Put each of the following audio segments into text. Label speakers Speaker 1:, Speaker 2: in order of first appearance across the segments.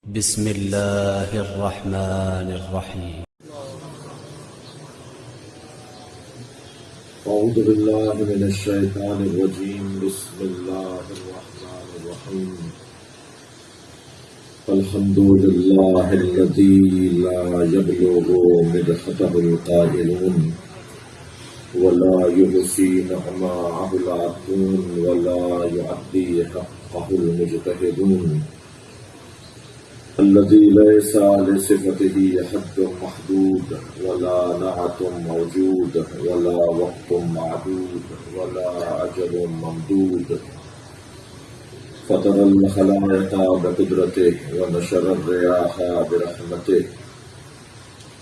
Speaker 1: بسم الله الرحمن الرحيم.
Speaker 2: أعوذ بالله من الشيطان الرجيم. بسم الله الرحمن الرحيم. الحمد لله الذي لا يبلغ مدحته القائلون ولا يحصي نعماءه العادون ولا يعدي حقه المجتهدون، الذي ليس لصفته حد محدود ولا نعت موجود ولا وقت معدود ولا أجل ممدود، فطر الخلائق بقدرته ونشر الرياح برحمته،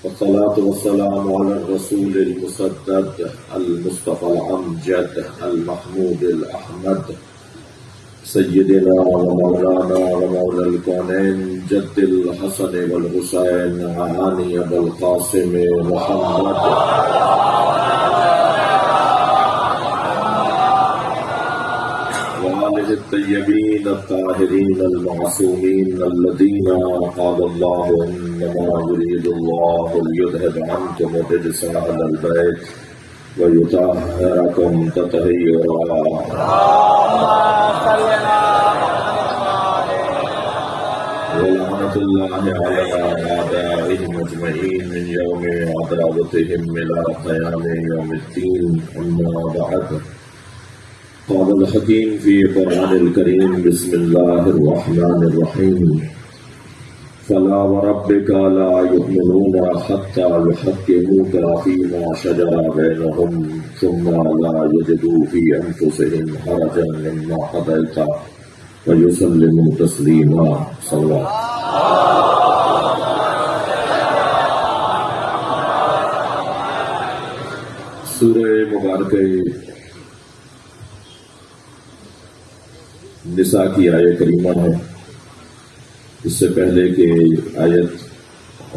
Speaker 2: والصلاة والسلام على الرسول المسدد المصطفى الأمجد المحمود الأحمد، سيدنا ومولانا ومولى الكونين جد الحسن والحسين عاني أبا القاسم محمد، وآله الطيبين الطاهرين المعصومين الذين قال الله إنما يريد الله ليذهب عنكم الرجس أهل البيت ويطهركم تطهيرا. ولعنة الله على أعدائهم أجمعين من يوم عداوتهم إلى قيام يوم الدين. أما بعد، قال الحكيم في القرآن الكريم: بسم الله الرحمن الرحيم. فلا وربك لا يؤمنون حتى يحكموك فيما شجر بينهم ثم لا يجدوا في أنفسهم حرجا مما قضيت ويسلموا تسليما. صلوات. سورہ مبارکہ نساء کی آیت کریمہ ہے. اس سے پہلے کہ آیت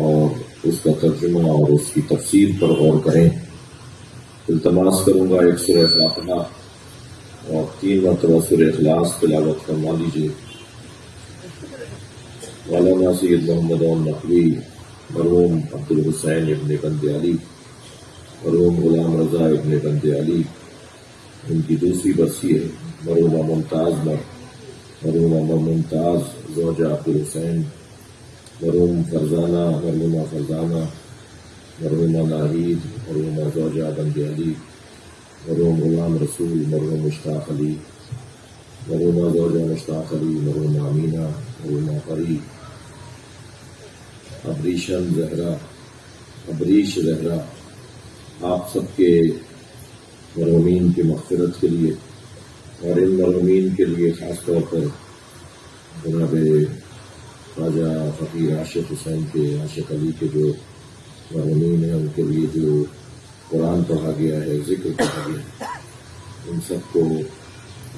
Speaker 2: اور اس کا ترجمہ اور اس کی تفسیر پر غور کریں، التماس کروں گا ایک سورہ فاتحہ اور 3 مرتبہ سورہ اخلاص تلاوت فرما لیجیے. مولانا سید محمد نقوی مرحوم عبدالحسین ابن بند علی، مرحوم غلام رضا ابن بند علی، ان کی دوسری برسی ہے. مرحومہ ممتاز زوجہ عبدالحسین، مرحوم فرزانہ، مرحومہ فرزانہ، مرحومہ ناہید، مرحومہ زوجہ بند علی، مرحوم غلام رسول، مرحوم مشتاق علی، مرحومہ زوجہ مشتاق علی، مرحومہ امینہ، مرحومہ فری، ابریش زہرا، آپ سب کے مرحومین کی مغفرت کے لیے اور ان مرحومین کے لیے خاص طور پر جناب خواجہ فقیر عاشق حسین کے، عاشق علی کے جو مرحومین ہیں، ان کے لیے جو قرآن پڑھا گیا ہے، ذکر پڑھا گیا ہے، ان سب کو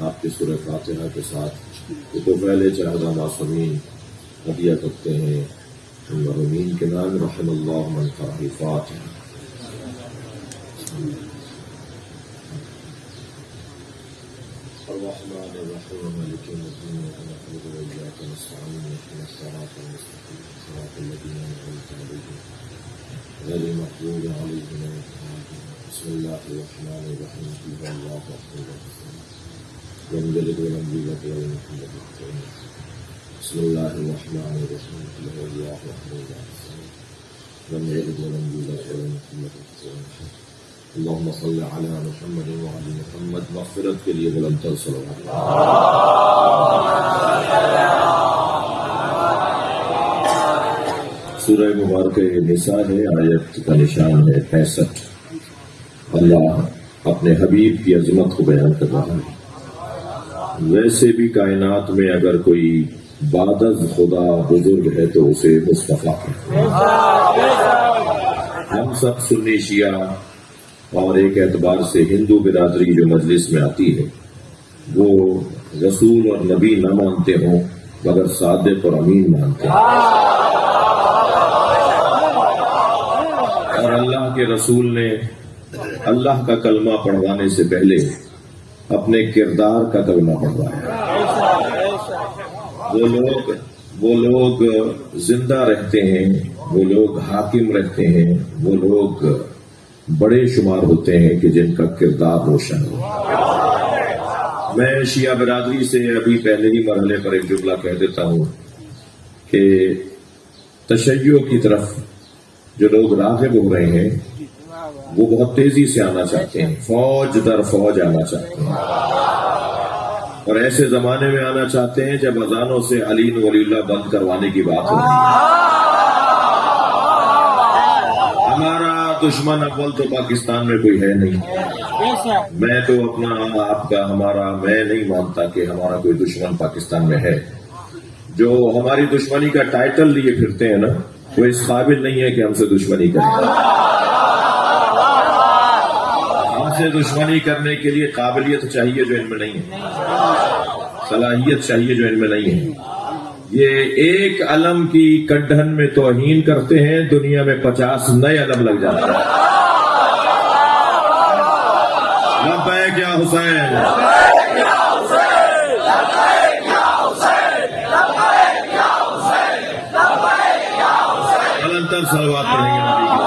Speaker 2: آپ کے سورہ فاتحہ کے ساتھ تو پہلے چاہدہ معصومین ہدیہ کرتے ہیں ان مرحومین کے نام. رحم اللہ من قرأ الفاتحہ. الرحمن الرحيم مالك يوم الدين إياك نعبد وإياك نستعين اهدنا الصراط المستقيم صراط الذين أنعمت عليهم غير المغضوب عليهم ولا الضالين. بسم الله الرحمن الرحيم. قل هو الله أحد لم يلد ولم يولد ولم يكن له كفوا أحد. بسم الله الرحمن الرحيم. قل هو الله أحد لم يلد ولم يولد ولم يكن له كفوا أحد. اللهم صل على محمد وعلى محمد. مغفرت کے لیے بلند تر صلوات. سورہ مبارکہ نساء ہے، آیت کا نشان ہے 65. اللہ اپنے حبیب کی عظمت کو بیان کر رہا ہے. ویسے بھی کائنات میں اگر کوئی بعد از خدا بزرگ ہے تو اسے مصطفیٰ ہے. ہم سب سنی شیعہ اور ایک اعتبار سے ہندو برادری جو مجلس میں آتی ہے وہ رسول اور نبی نہ مانتے ہوں مگر صادق اور امین مانتے ہیں، اور اللہ کے رسول نے اللہ کا کلمہ پڑھوانے سے پہلے اپنے کردار کا کلمہ پڑھوایا. وہ لوگ وہ لوگ زندہ رہتے ہیں، وہ لوگ حاکم رہتے ہیں، وہ لوگ بڑے شمار ہوتے ہیں کہ جن کا کردار روشن ہو۔ میں شیعہ برادری سے ابھی پہلے ہی مرحلے پر ایک جملہ کہہ دیتا ہوں کہ تشیع کی طرف جو لوگ راغب ہو رہے ہیں وہ بہت تیزی سے آنا چاہتے ہیں، فوج در فوج آنا چاہتے ہیں، اور ایسے زمانے میں آنا چاہتے ہیں جب اذانوں سے علی ولی اللہ بند کروانے کی بات ہو رہی ہے۔ ہمارا دشمن اول تو پاکستان میں کوئی ہے نہیں، میں تو اپنا آپ کا ہمارا میں نہیں مانتا کہ ہمارا کوئی دشمن پاکستان میں ہے۔ جو ہماری دشمنی کا ٹائٹل لیے پھرتے ہیں نا، وہ اس قابل نہیں ہے کہ ہم سے دشمنی کریں۔ ہم سے دشمنی کرنے کے لیے قابلیت چاہیے جو ان میں نہیں ہے، صلاحیت چاہیے جو ان میں نہیں ہے۔ یہ ایک علم کی کڈھن میں توہین کرتے ہیں، دنیا میں 50 نئے علم لگ جاتے ہیں۔ لبیک یا حسین، نرنتر صلوات پڑھیں گے نبی کی۔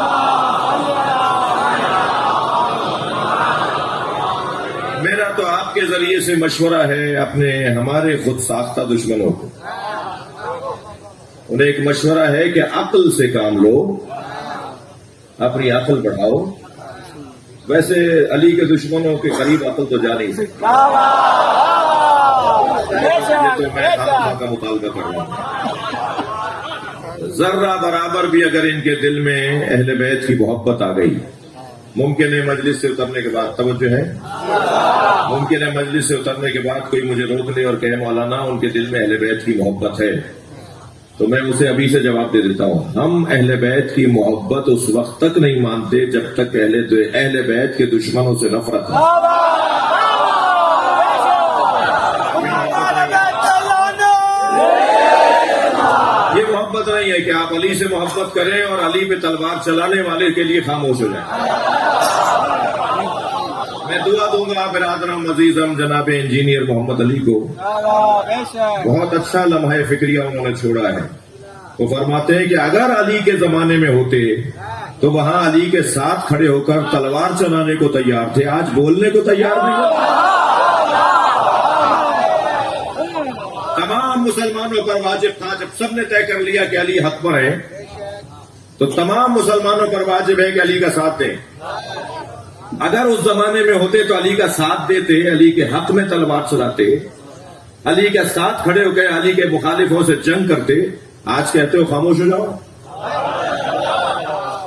Speaker 2: میرا تو آپ کے ذریعے سے مشورہ ہے اپنے ہمارے خود ساختہ دشمنوں کو، انہیں ایک مشورہ ہے کہ عقل سے کام لو، اپنی عقل بڑھاؤ۔ ویسے علی کے دشمنوں کے قریب عقل تو جا نہیں سکتی، تو میں خامخواہ کا مطالبہ کر رہا ہوں۔ ذرہ برابر بھی اگر ان کے دل میں اہل بیت کی محبت آ گئی، ممکن ہے مجلس سے اترنے کے بعد، توجہ ہے، ممکن ہے مجلس سے اترنے کے بعد کوئی مجھے روک لے اور کہے مولانا ان کے دل میں اہل بیت کی محبت ہے، تو میں اسے ابھی سے جواب دے دیتا ہوں، ہم اہل بیت کی محبت اس وقت تک نہیں مانتے جب تک اہل بیت کے دشمنوں سے نفرت ہے۔ یہ محبت نہیں ہے کہ آپ علی سے محبت کریں اور علی پہ تلوار چلانے والے کے لیے خاموش ہو جائیں۔ میں دعا دوں گا برادرم عزیزم جناب انجینئر محمد علی کو، بہت اچھا لمحہ فکریہ انہوں نے چھوڑا ہے۔ وہ فرماتے ہیں کہ اگر علی کے زمانے میں ہوتے تو وہاں علی کے ساتھ کھڑے ہو کر تلوار چلانے کو تیار تھے، آج بولنے کو تیار نہیں۔ تمام مسلمانوں پر واجب تھا، جب سب نے طے کر لیا کہ علی حق پر ہے تو تمام مسلمانوں پر واجب ہے کہ علی کا ساتھ دیں۔ اگر اس زمانے میں ہوتے تو علی کا ساتھ دیتے، علی کے حق میں تلوار چلاتے، علی کے ساتھ کھڑے ہو کے علی کے مخالفوں سے جنگ کرتے۔ آج کہتے ہو خاموش ہو جاؤ،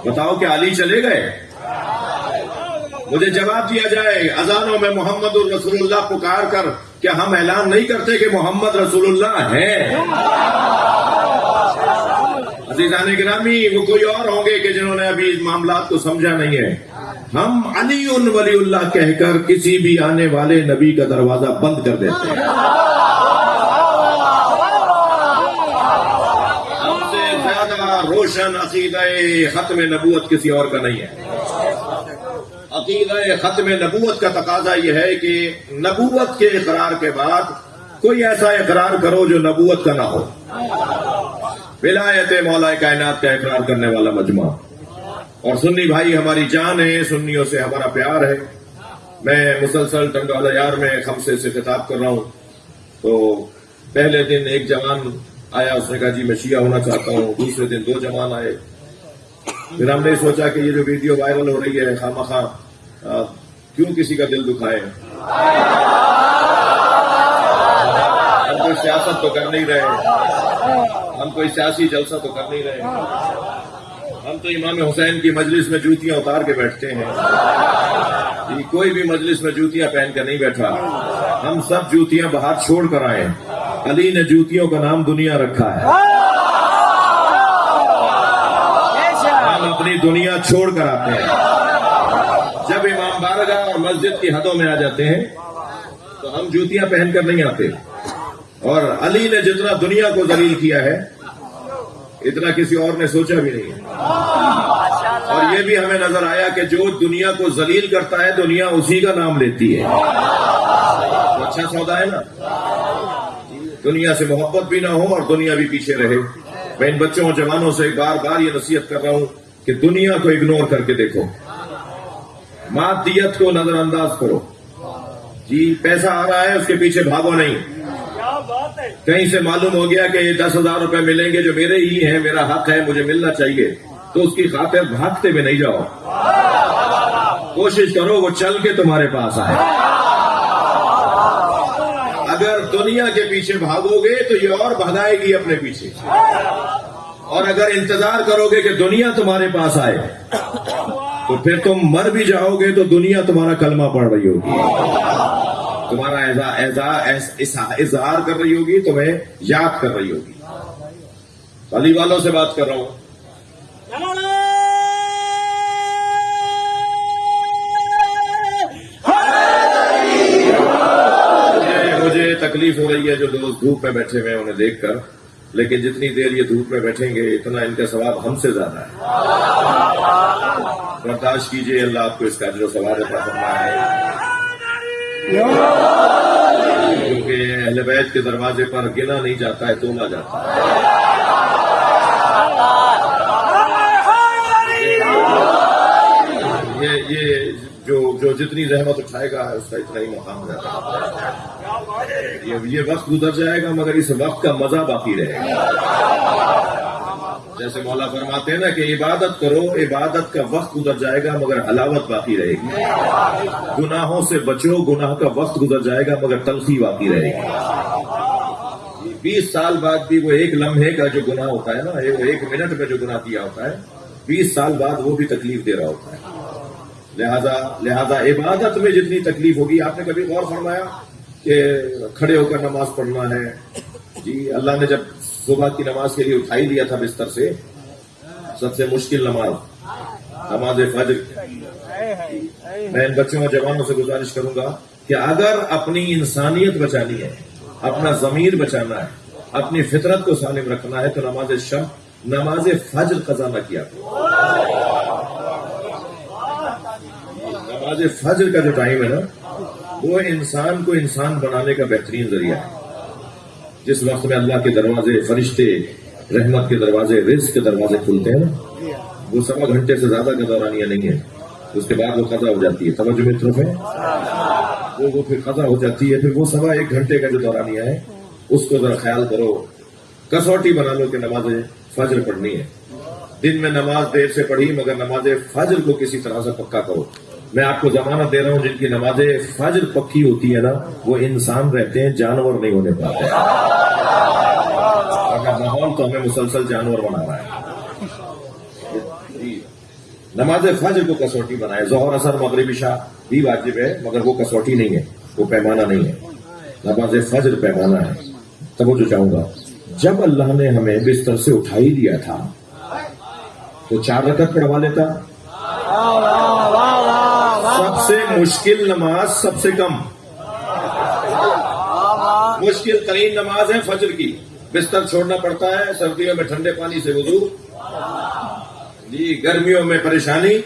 Speaker 2: بتاؤ کہ علی چلے گئے؟ مجھے جواب دیا جائے، اذانوں میں محمد الرسول اللہ پکار کر کیا ہم اعلان نہیں کرتے کہ محمد رسول اللہ ہے؟ عزیزان گرامی، وہ کوئی اور ہوں گے کہ جنہوں نے ابھی معاملات کو سمجھا نہیں ہے۔ ہم علی ولی اللہ کہہ کر کسی بھی آنے والے نبی کا دروازہ بند کر دیتے ہیں۔ ہم سے زیادہ روشن عقیدہ ختم نبوت کسی اور کا نہیں ہے۔ عقیدہ ختم نبوت کا تقاضا یہ ہے کہ نبوت کے اقرار کے بعد کوئی ایسا اقرار کرو جو نبوت کا نہ ہو۔ ولایت مولا کائنات کا اقرار کرنے والا مجمع، اور سنی بھائی ہماری جان ہے، سنیوں سے ہمارا پیار ہے۔ میں مسلسل ٹنگالہ یار میں خمسے سے خطاب کر رہا ہوں، تو پہلے دن ایک جوان آیا، اس نے کہا جی میں شیعہ ہونا چاہتا ہوں۔ دوسرے دن 2 جوان آئے۔ پھر ہم نے سوچا کہ یہ جو ویڈیو وائرل ہو رہی ہے خامخواہ کیوں کسی کا دل دکھائے، ہم کوئی سیاست تو کر نہیں رہے، ہم کوئی سیاسی جلسہ تو کر نہیں رہے، ہم تو امام حسین کی مجلس میں جوتیاں اتار کے بیٹھتے ہیں۔ کوئی بھی مجلس میں جوتیاں پہن کر نہیں بیٹھا، ہم سب جوتیاں باہر چھوڑ کر آئے۔ علی نے جوتیوں کا نام دنیا رکھا ہے، ہم اپنی دنیا چھوڑ کر آتے ہیں۔ جب امام بارگاہ اور مسجد کی حدوں میں آ جاتے ہیں تو ہم جوتیاں پہن کر نہیں آتے، اور علی نے جتنا دنیا کو ذلیل کیا ہے اتنا کسی اور نے سوچا بھی نہیں ہے۔ اور یہ بھی ہمیں نظر آیا کہ جو دنیا کو ذلیل کرتا ہے دنیا اسی کا نام لیتی ہے۔ تو اچھا سودا ہے نا۔ دنیا سے محبت بھی نہ ہو اور دنیا بھی پیچھے رہے. میں ان بچوں اور جوانوں سے بار بار یہ نصیحت کر رہا ہوں کہ دنیا کو اگنور کر کے دیکھو، مادیت کو نظر انداز کرو. جی پیسہ آ رہا ہے اس کے پیچھے بھاگو نہیں. کہیں سے معلوم ہو گیا کہ یہ 10,000 روپے ملیں گے جو میرے ہی ہیں، میرا حق ہے، مجھے ملنا چاہیے، تو اس کی خاطر بھاگتے ہوئے نہیں جاؤ. کوشش کرو وہ چل کے تمہارے پاس آئے. اگر دنیا کے پیچھے بھاگو گے تو یہ اور بھگائے گی اپنے پیچھے، اور اگر انتظار کرو گے کہ دنیا تمہارے پاس آئے تو پھر تم مر بھی جاؤ گے تو دنیا تمہارا کلمہ پڑھ رہی ہوگی، تمہارا اظہار کر رہی ہوگی، تمہیں یاد کر رہی ہوگی. علی والوں سے بات کر رہا ہوں. مجھے تکلیف ہو رہی ہے جو دوست دھوپ میں بیٹھے ہوئے ہیں انہیں دیکھ کر، لیکن جتنی دیر یہ دھوپ میں بیٹھیں گے اتنا ان کا ثواب ہم سے زیادہ ہے. برداشت کیجیے، اللہ آپ کو اس کا اجر و ثواب عطا فرمائے. کیونکہ اہل بیت کے دروازے پر گنا نہیں جاتا ہے، تولا جاتا ہے. یہ جو جتنی زحمت اٹھائے گا اس کا اتنا ہی مقام جاتا ہے. یہ وقت گزر جائے گا مگر اس وقت کا مزہ باقی رہے گا. جیسے مولا فرماتے ہیں نا کہ عبادت کرو، عبادت کا وقت گزر جائے گا مگر حلاوت باقی رہے گی. گناہوں سے بچو، گناہ کا وقت گزر جائے گا مگر تلخی باقی رہے گی. 20 سال بعد بھی وہ ایک لمحے کا جو گناہ ہوتا ہے نا، وہ 1 منٹ میں جو گناہ کیا ہوتا ہے، 20 سال بعد وہ بھی تکلیف دے رہا ہوتا ہے. لہذا عبادت میں جتنی تکلیف ہوگی، آپ نے کبھی غور فرمایا کہ کھڑے ہو کر نماز پڑھنا ہے؟ جی اللہ نے جب صبح کی نماز کے لیے اٹھائی لیا تھا بستر سے، سب سے مشکل نماز فجر. میں ان بچوں اور جوانوں سے گزارش کروں گا کہ اگر اپنی انسانیت بچانی ہے، اپنا ضمیر بچانا ہے، اپنی فطرت کو سالم رکھنا ہے تو نماز فجر قضا نہ کیا کرو. نماز فجر کا جو ٹائم ہے نا، وہ انسان کو انسان بنانے کا بہترین ذریعہ ہے. جس وقت میں اللہ کے دروازے، فرشتے، رحمت کے دروازے، رزق کے دروازے کھلتے ہیں نا، وہ 1.25 گھنٹے سے زیادہ کا دورانیہ نہیں ہے. اس کے بعد وہ قضا ہو جاتی ہے. توجہ میں طرف ہے، وہ پھر قضا ہو جاتی ہے. پھر وہ 1.25 گھنٹے کا جو دورانیہ ہے اس کو ذرا خیال کرو، کسوٹی بنا لو کہ نماز فجر پڑھنی ہے. دن میں نماز دیر سے پڑھی مگر نماز فجر کو کسی طرح سے پکا کرو. میں آپ کو ضمانت دے رہا ہوں، جن کی نماز فجر پکی ہوتی ہے نا، وہ انسان رہتے ہیں، جانور نہیں ہونے پاتے. اگر ماحول تو ہمیں مسلسل جانور بنا رہا ہے. نماز فجر کو کسوٹی بنائے. ظہر، عصر، مغرب، عشاء بھی واجب ہے مگر وہ کسوٹی نہیں ہے، وہ پیمانہ نہیں ہے. نماز فجر پیمانہ ہے. توجہ چاہوں گا، جب اللہ نے ہمیں بستر سے اٹھائی دیا تھا تو 4 رکعت پڑھوا لیتا. سب سے مشکل نماز، سب سے کم مشکل ترین نماز ہے فجر کی. بستر چھوڑنا پڑتا ہے، سردیوں میں ٹھنڈے پانی سے وضو، جی گرمیوں میں پریشانی،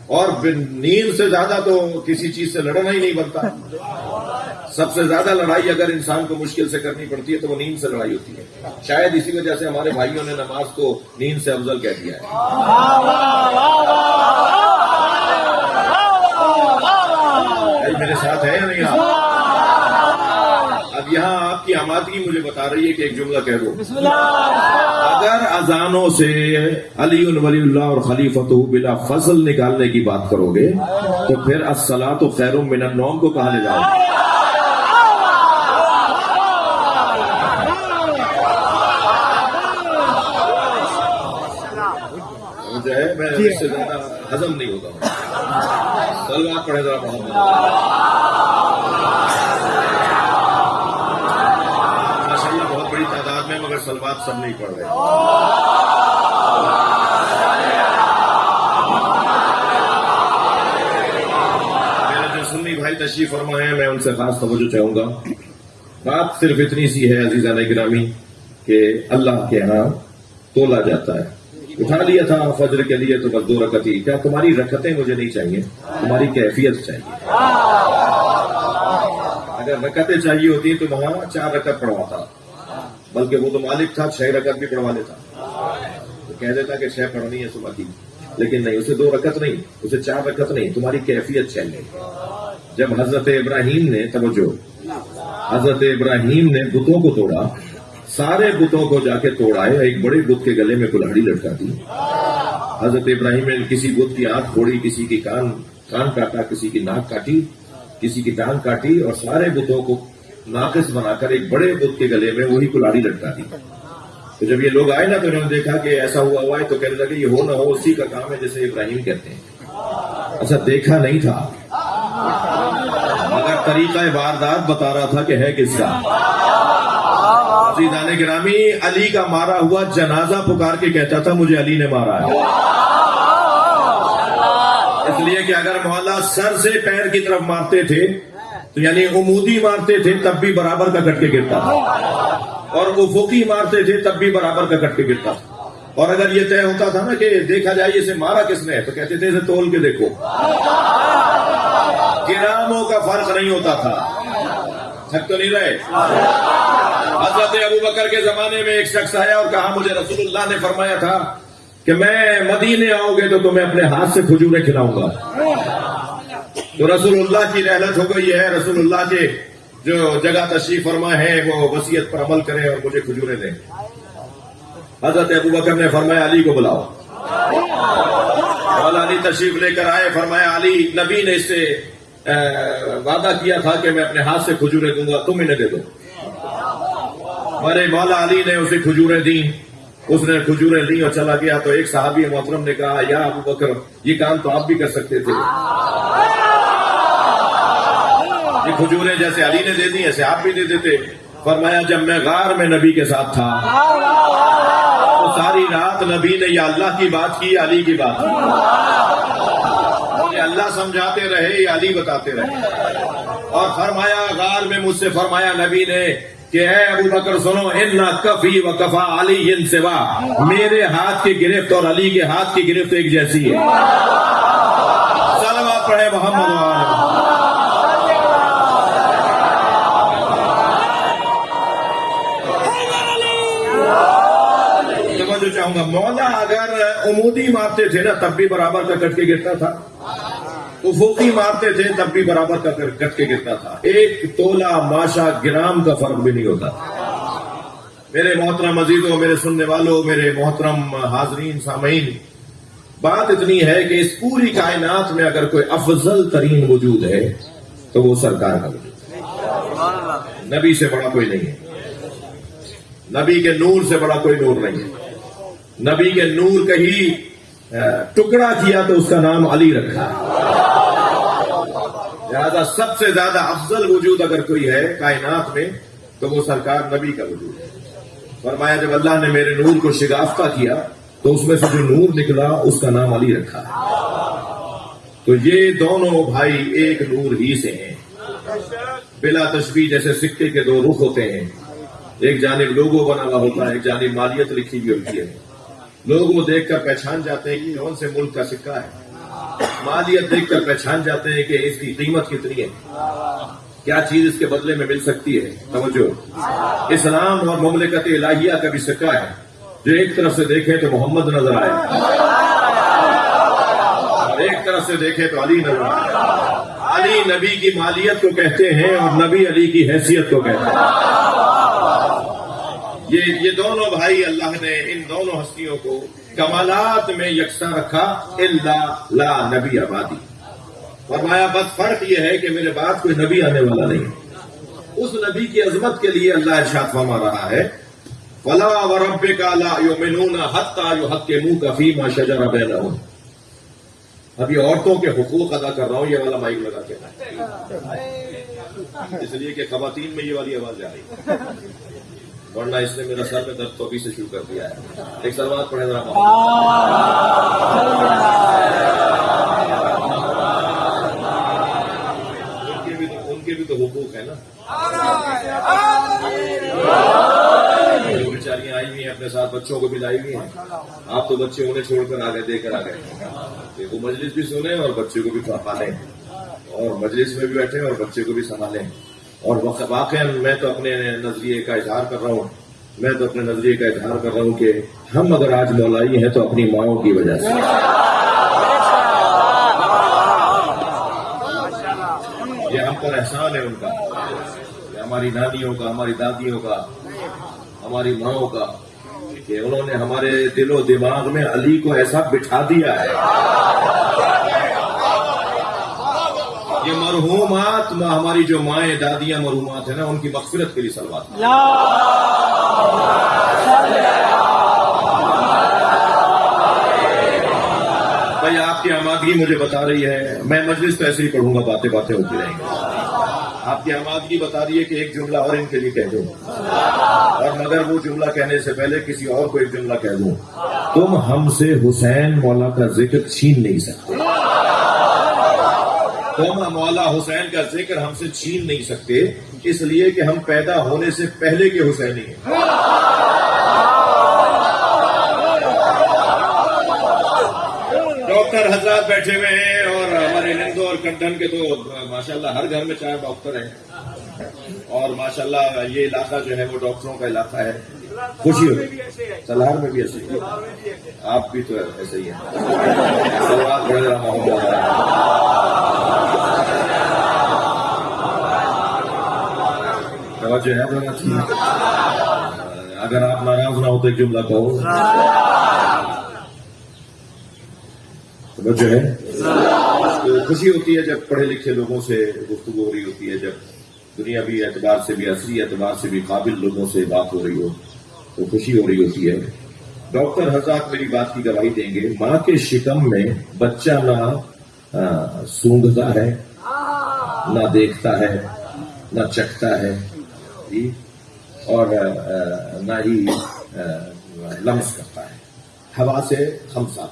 Speaker 2: اور نیند سے زیادہ تو کسی چیز سے لڑنا ہی نہیں بنتا. سب سے زیادہ لڑائی اگر انسان کو مشکل سے کرنی پڑتی ہے تو وہ نیند سے لڑائی ہوتی ہے. شاید اسی وجہ سے ہمارے بھائیوں نے نماز کو نیند سے افضل کہہ دیا ہے. میرے ساتھ ہے یا نہیں آپ؟ اب یہاں آپ کی آمادگی مجھے بتا رہی ہے کہ ایک جملہ کہہ دو. اگر اذانوں سے علی ولی اللہ اور خلیفۃ بلا فضل نکالنے کی بات کرو گے تو پھر الصلاۃ خیر من النوم کو کہاں لے جاؤ گے؟ جو ہے میں اس سے زیادہ ہضم نہیں ہوتا ہوں. صلوات پڑھے ذرا محمد. ماشاءاللہ بہت بڑی تعداد میں مگر صلوات سب نہیں پڑھ رہے. میرے جو سنی بھائی تشریف فرما ہیں میں ان سے خاص توجہ چاہوں گا. بات صرف اتنی سی ہے عزیزان گرامی کہ اللہ کے ہاں تولا جاتا ہے. اٹھا لیا تھا فجر کے لیے تو بس 2 رکعت ہی. کیا تمہاری رکعتیں مجھے نہیں چاہیے، تمہاری کیفیت چاہیے. اگر رکعتیں چاہیے ہوتی تو وہاں 4 رکعت پڑھواتا. بلکہ وہ تو مالک تھا 6 رکعت بھی پڑھوا لیتا، تو کہہ دیتا کہ 6 پڑھنی ہے صبح کی، لیکن نہیں، اسے 2 رکعت نہیں، اسے 4 رکعت نہیں، تمہاری کیفیت چاہیے۔ جب حضرت ابراہیم نے، توجہ، حضرت ابراہیم نے بتوں کو توڑا، سارے بتوں کو جا کے توڑائے، ایک بڑے بت کے گلے میں کلہاڑی لٹکا دی۔ حضرت ابراہیم نے کسی بت کی آنکھ پھوڑی، کسی کی کان کاٹا، کسی کی ناک کاٹی، کسی کی ٹانگ کاٹی، اور سارے بتوں کو ناقص بنا کر ایک بڑے بت کے گلے میں وہی کلہاڑی لٹکا دی۔ تو جب یہ لوگ آئے نا تو انہوں نے دیکھا کہ ایسا ہوا ہے، تو کہنے لگے یہ ہو نہ ہو اسی کا کام ہے جیسے ابراہیم کہتے ہیں۔ ایسا دیکھا نہیں تھا، مگر طریقہ واردات بتا رہا تھا کہ ہے کس کا۔ عزیزان گرامی، علی کا مارا ہوا جنازہ پکار کے کہتا تھا مجھے علی نے مارا ہے، اس لیے کہ اگر مولا سر سے پیر کی طرف مارتے تھے تو یعنی عمودی مارتے تھے تب بھی برابر کا کٹ کے گرتا تھا، اور افقی مارتے تھے تب بھی برابر کا کٹ کے گرتا تھا، اور اگر یہ طے ہوتا تھا نا کہ دیکھا جائے اسے مارا کس نے، تو کہتے تھے اسے تول کے دیکھو، گراموں کا فرق نہیں ہوتا تھا۔ تھک تو نہیں رہے؟ حضرت ابوبکر کے زمانے میں ایک شخص آیا اور کہا مجھے رسول اللہ نے فرمایا تھا کہ میں مدینے آؤ گے تو تمہیں اپنے ہاتھ سے کھجوریں کھلاؤں گا۔ تو رسول اللہ کی رحلت ہو گئی ہے، رسول اللہ کے جو جگہ تشریف فرما ہے وہ وصیت پر عمل کریں اور مجھے کھجوریں دیں۔ حضرت ابوبکر نے فرمایا علی کو بلاؤ، مولا علی تشریف لے کر آئے، فرمایا علی نبی نے اس سے وعدہ کیا تھا کہ میں اپنے ہاتھ سے کھجوریں دوں گا، تم انہیں دے دو۔ ہمارے مولا علی نے اسے کھجوریں دیں، اس نے کھجوریں لی اور چلا گیا۔ تو ایک صحابی محترم نے کہا یا ابوبکر یہ کام تو آپ بھی کر سکتے تھے، یہ کھجوریں جیسے علی نے دے دی ایسے آپ بھی دے دیتے۔ فرمایا جب میں غار میں نبی کے ساتھ تھا تو ساری رات نبی نے یا اللہ کی بات کی یا علی کی بات کی، اللہ سمجھاتے رہے یا علی بتاتے رہے۔ اور فرمایا غار میں مجھ سے فرمایا نبی نے کہ اے ابوبکر سنو، انا کفی و کفا علی سوا، میرے ہاتھ کی گرفت اور علی کے ہاتھ کی گرفت ایک جیسی ہے۔ صلوات پڑھے محمد و آلہ۔ جو چاہوں گا مولا اگر عمودی مارتے تھے نا تب بھی برابر کا کٹ کے گرتا تھا، افقی مارتے تھے تب بھی برابر کا کٹ کے گرتا تھا، ایک تولہ ماشا گرام کا فرق بھی نہیں ہوتا۔ میرے محترم عزیزوں، میرے سننے والوں، میرے محترم حاضرین سامعین، بات اتنی ہے کہ اس پوری کائنات میں اگر کوئی افضل ترین وجود ہے تو وہ سرکار کا وجود ہے، نبی سے بڑا کوئی نہیں ہے، نبی کے نور سے بڑا کوئی نور نہیں ہے۔ نبی کے نور کا ہی ٹکڑا کیا تو اس کا نام علی رکھا، لہذا سب سے زیادہ افضل وجود اگر کوئی ہے کائنات میں تو وہ سرکار نبی کا وجود ہے۔ فرمایا جب اللہ نے میرے نور کو شگافتہ کیا تو اس میں سے جو نور نکلا اس کا نام علی رکھا۔ تو یہ دونوں بھائی ایک نور ہی سے ہیں، بلا تشبیہ، جیسے سکے کے 2 رخ ہوتے ہیں، ایک جانب لوگو بنا ہوا ہوتا ہے، ایک جانب مالیت لکھی ہوئی ہوتی ہے۔ لوگ وہ دیکھ کر پہچان جاتے ہیں کہ کون سے ملک کا سکہ ہے، مالیت دیکھ کر پہچان جاتے ہیں کہ اس کی قیمت کتنی ہے، کیا چیز اس کے بدلے میں مل سکتی ہے۔ توجہ، اسلام اور مملکت الہیہ کا بھی سکہ ہے، جو ایک طرف سے دیکھیں تو محمد نظر آئے اور ایک طرف سے دیکھیں تو علی نظر آئے۔ علی نبی کی مالیت کو کہتے ہیں اور نبی علی کی حیثیت کو کہتے ہیں۔ یہ دونوں بھائی اللہ نے ان دونوں ہستیوں کو کمالات میں یکساں رکھا، الا لا نبی آبادی۔ فرمایا بس فرق یہ ہے کہ میرے بعد کوئی نبی آنے والا نہیں۔ اس نبی کی عظمت کے لیے اللہ ارشاد فرما رہا ہے فلا وربک لا یؤمنون حتی یحکموک فیما شجر بینہم۔ اب یہ عورتوں کے حقوق ادا کر رہا ہوں، یہ والا مائک لگا کے، اس لیے کہ خواتین میں یہ والی آواز جا رہی ہے، ورنہ اس نے میرا سر میں درد تو ابھی سے شروع کر دیا ہے۔ ایک سلوات پڑھے ذرا۔ ان کے بھی تو حقوق ہے نا، جو بیچاریاں آئی ہوئی ہیں اپنے ساتھ بچوں کو بھی لائی ہوئی ہیں، آپ تو بچے انہیں چھوڑ کر آ گئے، دے کر آ گئے، وہ مجلس بھی سنیں اور بچے کو بھی سنبھالیں، اور مجلس میں بھی بیٹھیں اور بچے کو بھی سنبھالیں۔ اور واقعا میں تو اپنے نظریے کا اظہار کر رہا ہوں میں تو اپنے نظریے کا اظہار کر رہا ہوں کہ ہم اگر آج مولائی ہیں تو اپنی ماؤں کی وجہ سے. یہ ہم پر احسان ہے ان کا کہ ہماری نانیوں کا، ہماری دادیوں کا، ہماری ماؤں کا، کہ انہوں نے ہمارے دل و دماغ میں علی کو ایسا بٹھا دیا ہے. یہ مرحومات ہماری جو مائیں دادیاں مرحومات ہیں نا، ان کی مغفرت کے لیے صلوات. بھائی آپ کی آمادگی مجھے بتا رہی ہے، میں مجلس تو ایسے ہی پڑھوں گا، باتیں باتیں ہوتی رہیں گی. آپ کی آمادگی بتا رہی ہے کہ ایک جملہ اور ان کے لیے کہہ دوں، اور مگر وہ جملہ کہنے سے پہلے کسی اور کو ایک جملہ کہہ دوں. تم ہم سے حسین مولا کا ذکر چھین نہیں سکتے. تم مولا حسین کا ذکر ہم سے چھین نہیں سکتے، اس لیے کہ ہم پیدا ہونے سے پہلے کے حسینی ہیں. ڈاکٹر حضرات بیٹھے ہوئے ہیں، اور ہمارے نندو اور کنٹن کے تو ماشاءاللہ ہر گھر میں 4 ڈاکٹر ہیں، اور ماشاءاللہ یہ علاقہ جو ہے وہ ڈاکٹروں کا علاقہ ہے. خوشی ہوتی ہے. سلہار میں بھی ایسے ہی، آپ بھی تو ایسے ہی ہیں. سلوات پڑھ رہا ہوں. توجہ ہے ذرا اچھی. اگر آپ ناراض نہ ہو تو ایک جملہ کہو. توجہ ہے. تو خوشی ہوتی ہے جب پڑھے لکھے لوگوں سے گفتگو ہو رہی ہوتی ہے، جب دنیاوی اعتبار سے بھی عصری اعتبار سے بھی قابل لوگوں سے بات ہو رہی ہو تو خوشی ہو رہی ہوتی ہے. ڈاکٹر حضرات میری بات کی گواہی دیں گے. ماں کے شکم میں بچہ نہ سونگھتا ہے، نہ دیکھتا ہے، نہ چکھتا ہے، اور نہ ہی لمس کرتا ہے. ہوا سے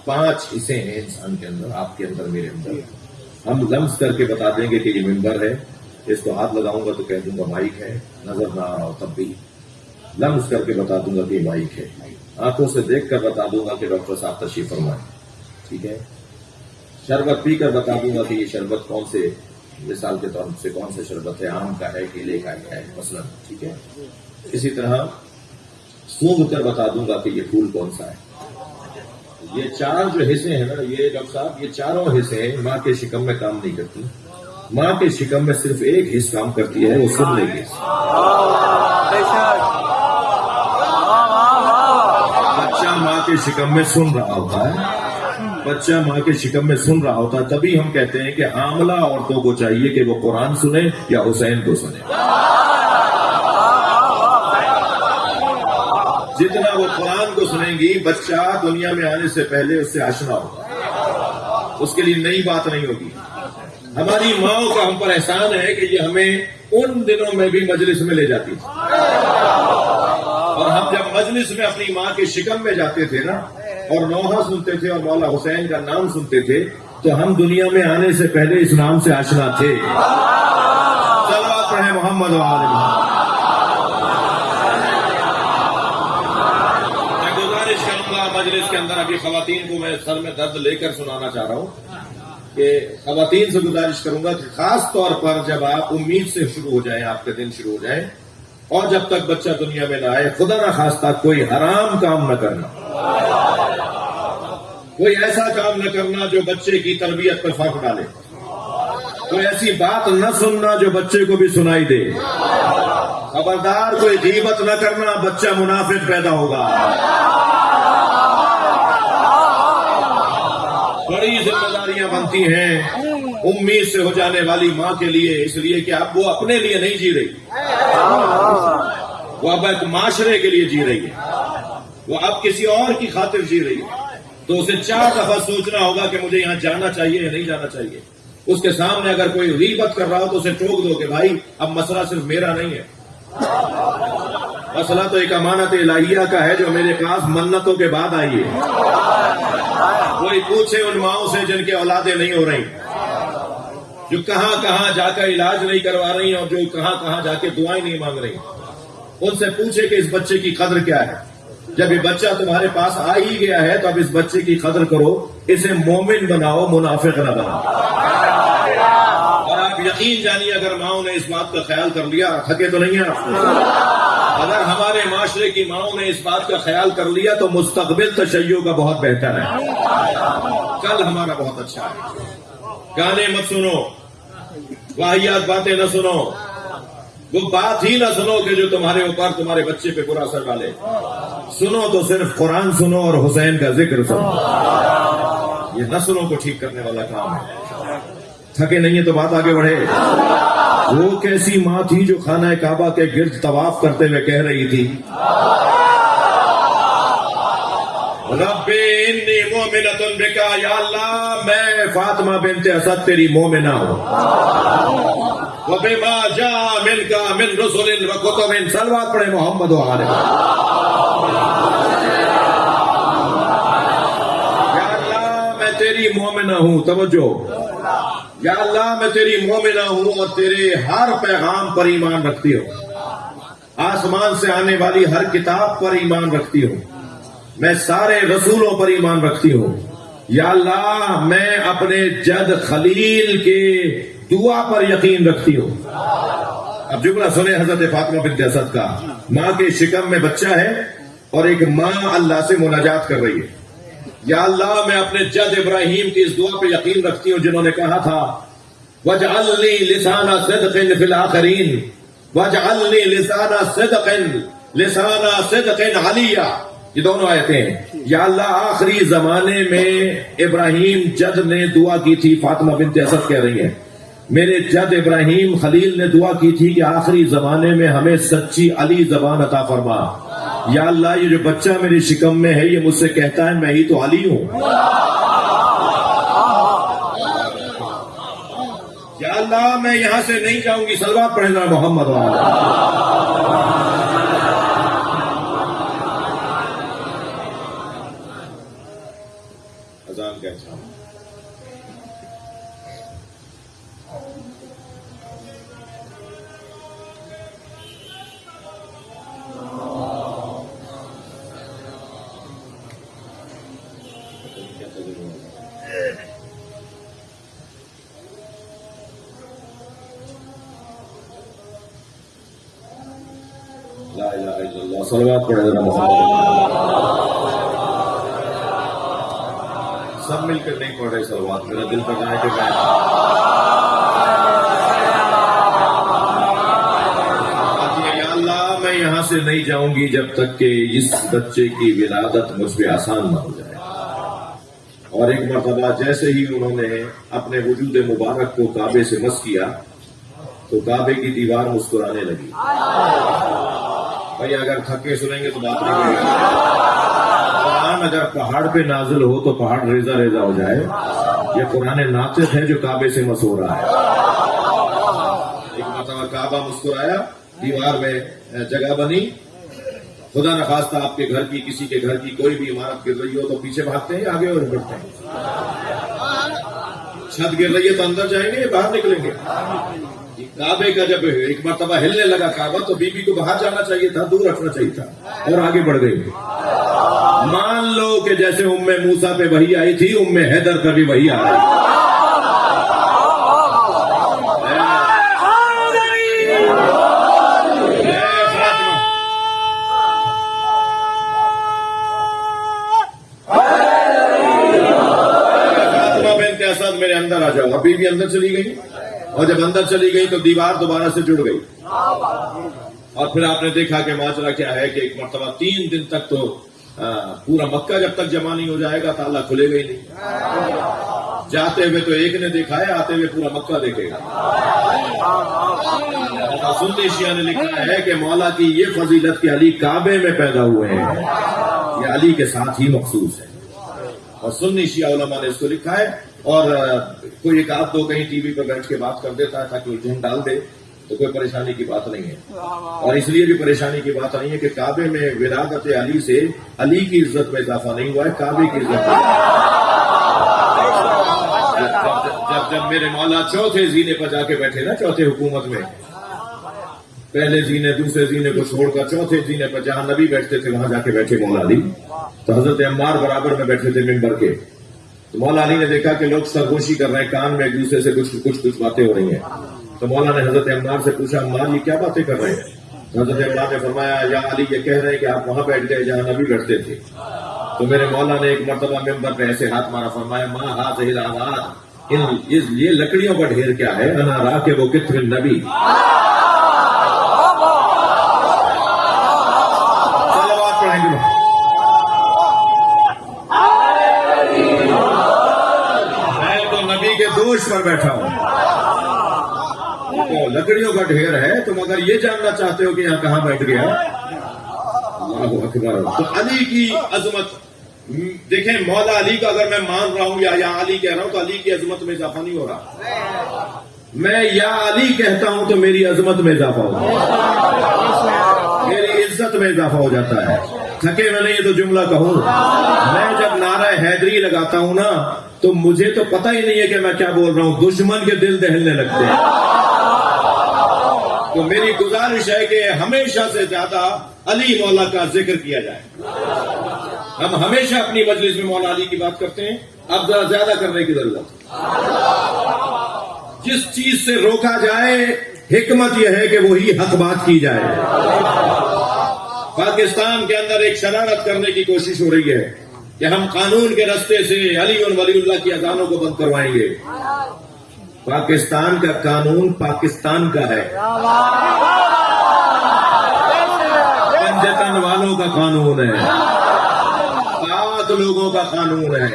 Speaker 2: 5 حصے ہیں انسان کے اندر، آپ کے اندر، میرے اندر. ہم لمس کر کے بتا دیں گے کہ یہ ممبر ہے، اس کو ہاتھ لگاؤں گا تو کہہ دوں گا مائک ہے، نظر نہ آ رہا ہو تب بھی لمس کر کے بتا دوں گا کہ یہ مائک ہے. آنکھوں سے دیکھ کر بتا دوں گا کہ ڈاکٹر صاحب تشریف فرمائیں. ٹھیک ہے. شربت پی کر بتا دوں گا کہ یہ شربت کون سے مثال کے طور سے کون سے شربت ہے، آم کا ہے، کیلے کا ہے مثلا. ٹھیک ہے. اسی طرح سونگھ کر بتا دوں گا کہ یہ پھول کون سا ہے. یہ 4 جو حصے ہیں نا، یہ ڈاکٹر صاحب، یہ 4 حصے ماں کے شکم میں کام نہیں کرتی. ماں کے شکم میں صرف ایک حصہ کام کرتی ہے، وہ سننے کی. بچہ ماں کے شکم میں سن رہا ہوتا ہے، بچہ ماں کے شکم میں سن رہا ہوتا ہے. تبھی ہم کہتے ہیں کہ حاملہ عورتوں کو چاہیے کہ وہ قرآن سنیں یا حسین کو سنیں. جتنا وہ قرآن کو سنیں گی، بچہ دنیا میں آنے سے پہلے اس سے آشنا ہوگا، اس کے لیے نئی بات نہیں ہوگی. ہماری ماؤں کا ہم پر احسان ہے کہ یہ ہمیں ان دنوں میں بھی مجلس میں لے جاتی تھی، اور ہم جب مجلس میں اپنی ماں کے شکم میں جاتے تھے نا، اور نوحہ سنتے تھے اور مولا حسین کا نام سنتے تھے، تو ہم دنیا میں آنے سے پہلے اس نام سے آشنا تھے. صلوات پڑھیں محمد و آل محمد. مجلس کے اندر ابھی خواتین کو میں سر میں درد لے کر سنانا چاہ رہا ہوں کہ خواتین سے گزارش کروں گا کہ خاص طور پر جب آپ امید سے شروع ہو جائیں، آپ کے دن شروع ہو جائیں، اور جب تک بچہ دنیا میں نہ آئے، خدا نہ خواستہ کوئی حرام کام نہ کرنا، کوئی ایسا کام نہ کرنا جو بچے کی تربیت پر فرق ڈالے، کوئی ایسی بات نہ سننا جو بچے کو بھی سنائی دے. خبردار کوئی غیبت نہ کرنا، بچہ منافق پیدا ہوگا. بڑی ذمہ داریاں بنتی ہیں امید سے ہو جانے والی ماں کے لیے، اس لیے کہ اب وہ اپنے لیے نہیں جی رہی، وہ اب ایک معاشرے کے لیے جی رہی ہے، وہ اب کسی اور کی خاطر جی رہی ہے. تو اسے 4 دفعہ سوچنا ہوگا کہ مجھے یہاں جانا چاہیے یا نہیں جانا چاہیے. اس کے سامنے اگر کوئی غیبت کر رہا ہو تو اسے ٹوک دو کہ بھائی اب مسئلہ صرف میرا نہیں ہے، مسئلہ تو ایک امانت الہیہ کا ہے جو میرے پاس منتوں کے بعد آئی ہے. کوئی پوچھے ان ماؤں سے جن کے اولادیں نہیں ہو رہی، جو کہاں کہاں جا کر علاج نہیں کروا رہی اور جو کہاں کہاں جا کے دعائیں نہیں مانگ رہی، ان سے پوچھے کہ اس بچے کی قدر کیا ہے. جب یہ بچہ تمہارے پاس آ ہی گیا ہے تو اب اس بچے کی قدر کرو، اسے مومن بناؤ، منافق نہ بناؤ. اور آپ یقین جانیے اگر ماؤں نے اس بات کا خیال کر لیا، تھکے تو نہیں ہیں آپ، اگر ہمارے معاشرے کی ماؤں نے اس بات کا خیال کر لیا تو مستقبل تشیع کا بہت بہتر ہے. کل ہمارا بہت اچھا ہے. گانے مت سنو، واہیات باتیں نہ سنو، وہ بات ہی نہ سنو کہ جو تمہارے اوپر تمہارے بچے پہ برا اثر ڈالے. سنو تو صرف قرآن سنو اور حسین کا ذکر سنو. یہ نسلوں کو ٹھیک کرنے والا کام ہے. تھکے نہیں ہے تو بات آگے بڑھے. وہ کیسی ماں تھی جو خانہ کعبہ کے گرد طواف کرتے ہوئے کہہ رہی تھی رب انی مومنۃ بک، یا اللہ میں فاطمہ بنت اسد تیری مومنہ ہوں. وبما جاء منک من رسل وکتب، صلوات پڑھے محمد و آلہ. یا اللہ میں تیری مومنہ ہوں. توجہ، یا اللہ میں تیری مومنہ ہوں اور تیرے ہر پیغام پر ایمان رکھتی ہوں. آسمان سے آنے والی ہر کتاب پر ایمان رکھتی ہوں. میں سارے رسولوں پر ایمان رکھتی ہوں. یا اللہ میں اپنے جد خلیل کے دعا پر یقین رکھتی ہوں. اب جملہ سنیں حضرت فاطمہ بنت اسد کا. ماں کے شکم میں بچہ ہے اور ایک ماں اللہ سے مناجات کر رہی ہے. یا اللہ میں اپنے جد ابراہیم کی اس دعا پہ یقین رکھتی ہوں جنہوں نے کہا تھا وَاجْعَلْ لِي لِسَانَ صِدْقٍ فِي الْآخِرِينَ وَاجْعَلْ لِي لِسَانَ صِدْقٍ عَلِيًّا. یہ دونوں آیتیں ہیں. یا اللہ آخری زمانے میں ابراہیم جد نے دعا کی تھی، فاطمہ بنت اسد کہہ رہی ہے میرے جد ابراہیم خلیل نے دعا کی تھی کہ آخری زمانے میں ہمیں سچی علی زبان عطا فرما. یا اللہ یہ جو بچہ میری شکم میں ہے یہ مجھ سے کہتا ہے میں ہی تو علی ہوں. یا اللہ میں یہاں سے نہیں جاؤں گی. صلوات پڑھے ذرا محمد و آلہ. اذان کا اچھا لا الہ الا اللہ. صلوات پڑھے ذرا محمد. سب مل کر نہیں پڑھ رہے صلوات. میرا دل کر رہا ہے کہ میں یا اللہ میں یہاں سے نہیں جاؤں گی جب تک کہ اس بچے کی ولادت مجھ پہ آسان نہ ہو جائے. اور ایک مرتبہ جیسے ہی انہوں نے اپنے وجود مبارک کو کعبے سے مس کیا تو کعبے کی دیوار مسکرانے لگی. بھائی اگر تھکے سنیں گے تو بات نہیں کریں گے. قرآن اگر پہاڑ پہ نازل ہو تو پہاڑ ریزہ ریزہ ہو جائے. یہ قرآن ناطق ہے جو کعبے سے مس ہو رہا ہے. ایک مرتبہ کعبہ مسکرایا، دیوار میں جگہ بنی. خدا نخواستہ آپ کے گھر کی کسی کے گھر کی کوئی بھی عمارت گر رہی ہو تو پیچھے بھاگتے ہیں آگے اور بڑھتے ہیں. چھت گر رہی ہے تو اندر جائیں گے یا باہر نکلیں گے؟ کعبے کا جب ایک مرتبہ ہلنے لگا کعبہ تو بی بی کو باہر جانا چاہیے تھا، دور رکھنا چاہیے تھا اور آگے بڑھ گئی. مان لو کہ جیسے ام موسیٰ پہ وحی آئی تھی ام حیدر پہ بھی وحی آ رہی. میرے اندر آ جاؤ. ابھی بھی اندر چلی گئی اور جب اندر چلی گئی تو دیوار دوبارہ سے جڑ گئی. اور پھر آپ نے دیکھا کہ ماجرا کیا ہے کہ ایک مرتبہ 3 دن تک تو پورا مکہ جب تک جمع نہیں ہو جائے گا تالا کھلے گا ہی نہیں. جاتے ہوئے تو ایک نے دیکھا ہے، آتے ہوئے پورا مکہ دیکھے گا. سنی شیعہ نے لکھا ہے کہ مولا کی یہ فضیلت کہ علی کعبے میں پیدا ہوئے ہیں یہ علی کے ساتھ ہی مخصوص ہے. اور سنی شیعہ علماء نے اس کو لکھا ہے. اور کوئی ایک آدھ دو کہیں ٹی وی پہ بیٹھ کے بات کر دیتا ہے تاکہ الجھن ڈال دے تو کوئی پریشانی کی بات نہیں ہے. اور اس لیے بھی پریشانی کی بات نہیں ہے کہ کعبے میں ولادت علی سے علی کی عزت میں اضافہ نہیں ہوا ہے، کعبے کی عزت میں. جب میرے مولا چوتھے زینے پر جا کے بیٹھے نا، چوتھے حکومت میں، پہلے زینے دوسرے زینے کو چھوڑ کر چوتھے زینے پر جہاں نبی بیٹھتے تھے وہاں جا کے بیٹھے مولا علی. تو حضرت عمار برابر میں بیٹھے تھے ممبر کے. تو مولا علی نے دیکھا کہ لوگ سرگوشی کر رہے ہیں، کان میں ایک دوسرے سے کچھ باتیں ہو رہی ہیں. تو مولا نے حضرت عمار سے پوچھا عمار یہ کیا باتیں کر رہے ہیں؟ حضرت عمران نے فرمایا یا علی یہ کہہ رہے ہیں کہ آپ وہاں بیٹھ گئے جہاں نبی بیٹھتے تھے. تو میرے مولا نے ایک مرتبہ ممبر پہ ایسے ہاتھ مارا, فرمایا ماں ہاتھ ہلاوات, یہ لکڑیوں کا ڈھیر کیا ہے, انا راکب و کتر النبی. صلوات پڑھیں گے. میں تو نبی کے دوش پر بیٹھا ہوں. تو لکڑیوں کا ڈھیر ہے, تم اگر یہ جاننا چاہتے ہو کہ یہاں کہاں بیٹھ گیا. اللہ اکبر. تو علی کی عظمت دیکھیں, مولا علی کا اگر میں مان رہا ہوں یا علی کہہ رہا ہوں تو علی کی عظمت میں اضافہ نہیں ہو رہا. میں یا علی کہتا ہوں تو میری عظمت میں اضافہ ہوتا ہے, میری عزت میں اضافہ ہو جاتا ہے. تھکے میں نہیں تو جملہ کہوں, میں جب نعرہ حیدری لگاتا ہوں نا تو مجھے تو پتہ ہی نہیں ہے کہ میں کیا بول رہا ہوں, دشمن کے دل دہلنے لگتے ہیں. تو میری گزارش ہے کہ ہمیشہ سے زیادہ علی مولا کا ذکر کیا جائے. ہم ہمیشہ اپنی مجلس میں مولا علی کی بات کرتے ہیں, اب ذرا زیادہ کرنے کی ضرورت ہے. جس چیز سے روکا جائے حکمت یہ ہے کہ وہی حق بات کی جائے. پاکستان کے اندر ایک شرارت کرنے کی کوشش ہو رہی ہے کہ ہم قانون کے راستے سے علی اور ولی اللہ کی اذانوں کو بند کروائیں گے. پاکستان کا قانون پاکستان کا ہے, پنجتن والوں کا قانون ہے, پاک لوگوں کا قانون ہے.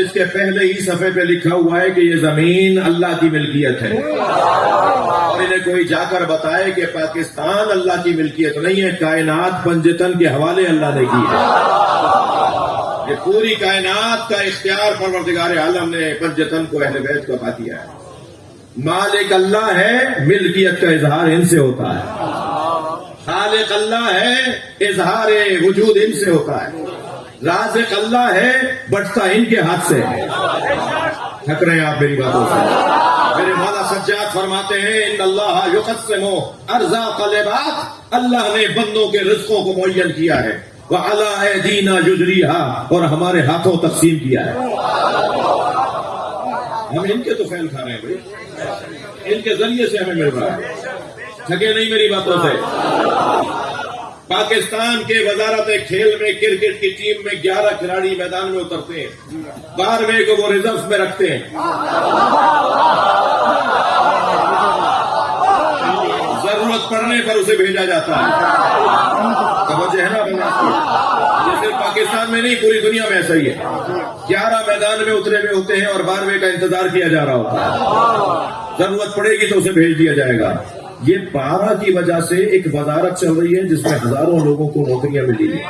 Speaker 2: اس کے پہلے ہی صفحے پہ لکھا ہوا ہے کہ یہ زمین اللہ کی ملکیت ہے, اور انہیں کوئی جا کر بتائے کہ پاکستان اللہ کی ملکیت نہیں ہے, کائنات پنجتن کے حوالے اللہ نے کی ہے. یہ پوری کائنات کا اختیار پروردگار عالم نے پنجتن کو اہل بیت کو عطا کیا ہے. مالک اللہ ہے, ملکیت کا اظہار ان سے ہوتا ہے. خالق اللہ ہے, اظہار وجود ان سے ہوتا ہے. رازق اللہ ہے, بٹتا ان کے ہاتھ سے ہے. تھک رہے ہیں آپ میری باتوں سے. میرے مولا سجاد فرماتے ہیں ان اللہ یقسم ارزاق العباد, اللہ نے بندوں کے رزقوں کو معین کیا ہے. وَعَلَىٰ أَيْدِينَا يُجْرِيهَا, اور ہمارے ہاتھوں تقسیم کیا ہے. ہم ان کے تو فیل کھا رہے ہیں بھائی, ان کے ذریعے سے ہمیں مل رہا ہے. تھکے نہیں میری باتوں سے. پاکستان کے وزارت کھیل میں کرکٹ کی ٹیم میں 11 کھلاڑی میدان میں اترتے ہیں, 12ویں کو وہ ریزرو میں رکھتے ہیں. ضرورت پڑنے پر اسے بھیجا جاتا ہے. توجہ ہے نا, یہ صرف پاکستان میں نہیں پوری دنیا میں ایسا ہی ہے. 11 میدان میں اترے ہوئے ہوتے ہیں اور 12ویں کا انتظار کیا جا رہا ہوتا ہے. ضرورت پڑے گی تو اسے بھیج دیا جائے گا. یہ 12 کی وجہ سے ایک وزارت چل رہی ہے جس میں ہزاروں لوگوں کو نوکریاں ملی ہیں.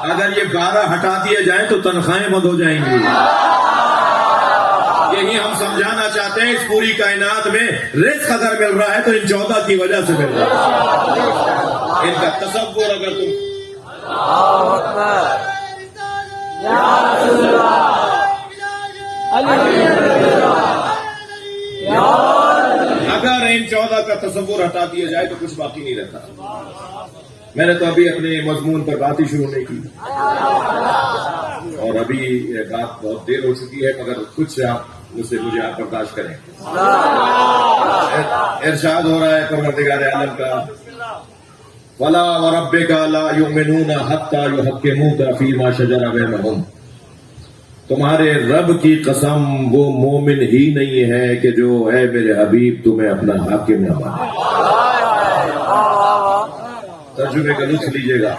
Speaker 2: اگر یہ 12 ہٹا دیے جائیں تو تنخواہیں بند ہو جائیں گی. یہی ہم سمجھانا چاہتے ہیں. اس پوری کائنات میں رزق اگر مل رہا ہے تو ان 14 کی وجہ سے مل رہا ہے. ان کا تصور اگر تم اگر ان 14 کا تصور ہٹا دیا جائے تو کچھ باقی نہیں رہتا. میں نے تو ابھی اپنے مضمون پر بات ہی شروع نہیں کی, اور ابھی یہ بات بہت دیر ہو چکی ہے, مگر کچھ آپ مجھے آپ برداشت کریں. ارشاد ہو رہا ہے پروردگار عالم کا, وَلَا وَرَبِّكَ لَا يُؤْمِنُونَ حَتَّى يُحَكِّمُوكَ فِيمَا شَجَرَ بَيْنَهُمْ, تمہارے رب کی قسم وہ مومن ہی نہیں ہے کہ جو اے میرے حبیب تمہیں اپنا حاکم نہ مانے. ترجمے کا لطف لیجیے گا.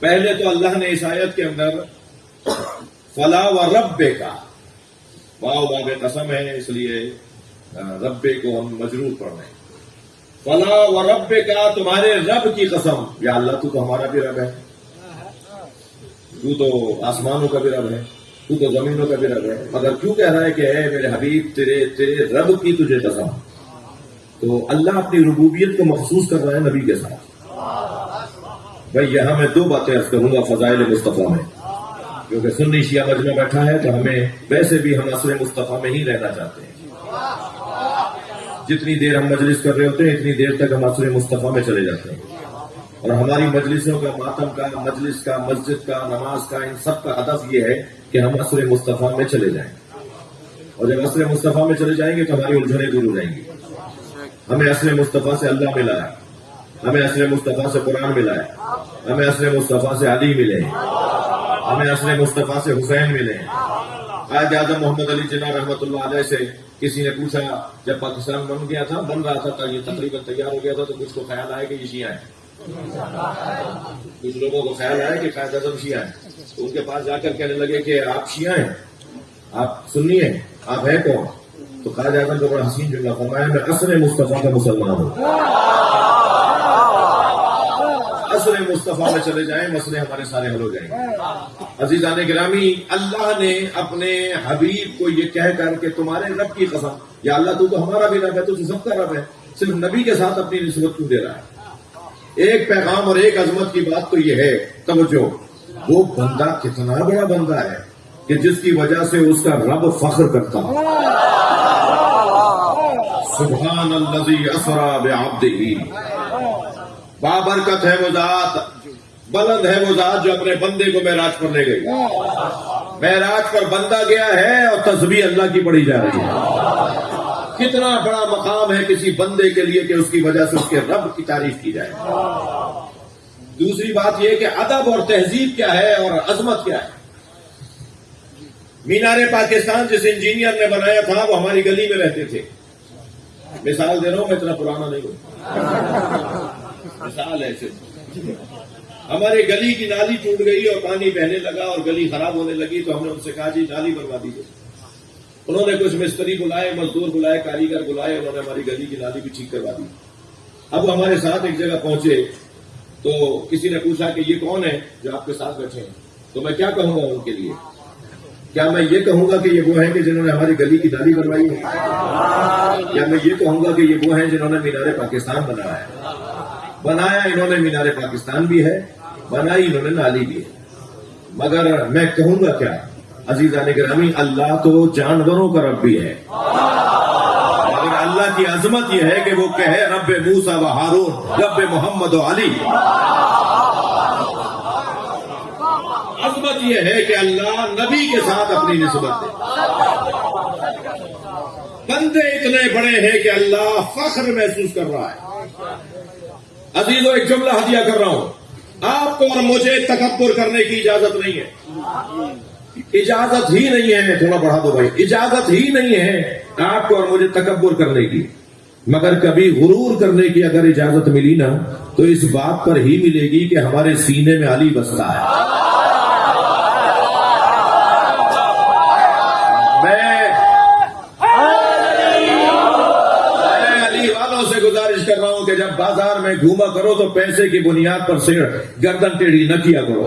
Speaker 2: پہلے تو اللہ نے اس آیت کے اندر فلا و رب کا, واو باب قسم ہے اس لیے رب کو ہم مجرور پڑھ رہے ہیں. فلا و رب کا, تمہارے رب کی قسم. یا اللہ تو ہمارا بھی رب ہے, تو آسمانوں کا بھی رب ہے, تو زمینوں کا بھی رب ہے, مگر کیوں کہہ رہا ہے کہ اے میرے حبیب تیرے رب کی تجھے قسم. تو اللہ اپنی ربوبیت کو مخصوص کر رہا ہے نبی کے ساتھ. بھائی یہاں میں 2 باتیں عرض کروں گا فضائل مصطفیٰ میں, کیونکہ سنی شیعہ مجمع بیٹھا ہے تو ہمیں ویسے بھی ہم عصر مصطفیٰ میں ہی رہنا چاہتے ہیں. جتنی دیر ہم مجلس کر رہے ہوتے ہیں اتنی دیر تک ہم عصر مصطفیٰ میں چلے جاتے ہیں. اور ہماری مجلسوں کا, ماتم کا, مجلس کا, مسجد کا, نماز کا, ان سب کا ہدف یہ ہے کہ ہم عصر مصطفیٰ میں چلے جائیں. اور جب عصر مصطفیٰ میں چلے جائیں گے تو ہماری الجھنیں دور ہو جائیں گی. ہمیں اصل مصطفیٰ سے اللہ ملا ہے، ہمیں اصل مصطفیٰ سے قرآن ملا ہے، ہمیں اصل مصطفیٰ سے علی ملے ہیں، ہمیں اصل مصطفیٰ سے حسین ملے ہیں۔ قائد اعظم محمد علی جناح رحمۃ اللہ علیہ سے کسی نے پوچھا، جب پاکستان بن رہا تھا یہ تقریباً تیار ہو گیا تھا، تو کچھ کو خیال آیا کہ یہ شیعہ ہیں، کچھ لوگوں کو خیال آیا کہ قائد اعظم شیعہ ہیں، تو ان کے پاس جا کر کہنے لگے کہ آپ شیعہ ہیں، آپ سنی ہیں، آپ ہیں کون؟ تو قائد اعظم کو بڑا حسین جملہ فرمایا، میں اصل مصطفیٰ کا مسلمان ہوں۔ اصل مصطفیٰ میں چلے جائیں، مسئلے ہمارے سارے حل ہو جائیں گے۔ عزیزان گرامی، اللہ نے اپنے حبیب کو یہ کہہ کر کہ تمہارے رب کی قسم، یا اللہ تو ہمارا بھی رب ہے، تو سب کا رب ہے، صرف نبی کے ساتھ اپنی نسبت کیوں دے رہا ہے؟ ایک پیغام اور ایک عظمت کی بات تو یہ ہے، توجہ، وہ بندہ کتنا بڑا بندہ ہے کہ جس کی وجہ سے اس کا رب فخر کرتا ہے۔ سبحان الذی اسری بعبدہ، بابرکت ہے وہ ذات، بلند ہے وہ ذات جو اپنے بندے کو معراج پر لے گئی۔ معراج پر بندہ گیا ہے اور تسبیح اللہ کی پڑھی جا رہی ہے۔ کتنا بڑا مقام ہے کسی بندے کے لیے کہ اس کی وجہ سے اس کے رب کی تعریف کی جائے۔ دوسری بات یہ کہ ادب اور تہذیب کیا ہے اور عظمت کیا ہے۔ مینار پاکستان جس انجینئر نے بنایا تھا وہ ہماری گلی میں رہتے تھے۔ مثال دے رہا ہوں، میں اتنا پرانا نہیں ہوں، مثال ہے صرف۔ ہمارے گلی کی نالی ٹوٹ گئی اور پانی بہنے لگا اور گلی خراب ہونے لگی، تو ہم نے ان سے کہا جی نالی بنوا دیجیے۔ انہوں نے کچھ مستری بلائے، مزدور بلائے، کاریگر بلائے، انہوں نے ہماری گلی کی نالی بھی ٹھیک کروا دی۔ اب ہمارے ساتھ ایک جگہ پہنچے تو کسی نے پوچھا کہ یہ کون ہے جو آپ کے ساتھ بیٹھے ہیں؟ تو میں کیا کہوں گا ان کے لیے؟ کیا میں یہ کہوں گا کہ یہ وہ ہیں کہ جنہوں نے ہماری گلی کی نالی بنوائی ہے؟ یا میں یہ کہوں گا کہ یہ وہ ہیں جنہوں نے مینار پاکستان بنایا ہے؟ بنایا انہوں نے مینار پاکستان بھی ہے، بنائی انہوں نے نالی بھی ہے، مگر میں کہوں گا کیا؟ عزیزان گرامی، اللہ تو جانوروں کا رب بھی ہے، مگر اللہ کی عظمت یہ ہے کہ وہ کہے رب موسیٰ و ہارون، رب محمد و علی۔ عظمت یہ ہے کہ اللہ نبی کے ساتھ اپنی نسبت دے۔ بندے اتنے بڑے ہیں کہ اللہ فخر محسوس کر رہا ہے۔ عزیزو، ایک جملہ ہدیہ کر رہا ہوں، آپ کو اور مجھے تکبر کرنے کی اجازت نہیں ہے، اجازت ہی نہیں ہے، تھوڑا بڑھا دو بھائی، اجازت ہی نہیں ہے آپ کو اور مجھے تکبر کرنے کی، مگر کبھی غرور کرنے کی اگر اجازت ملی نا تو اس بات پر ہی ملے گی کہ ہمارے سینے میں علی بستا ہے۔ گزارش کر رہا ہوں کہ جب بازار میں گھوما کرو تو پیسے کی بنیاد پر سے گردن ٹیڑھی نہ کیا کرو۔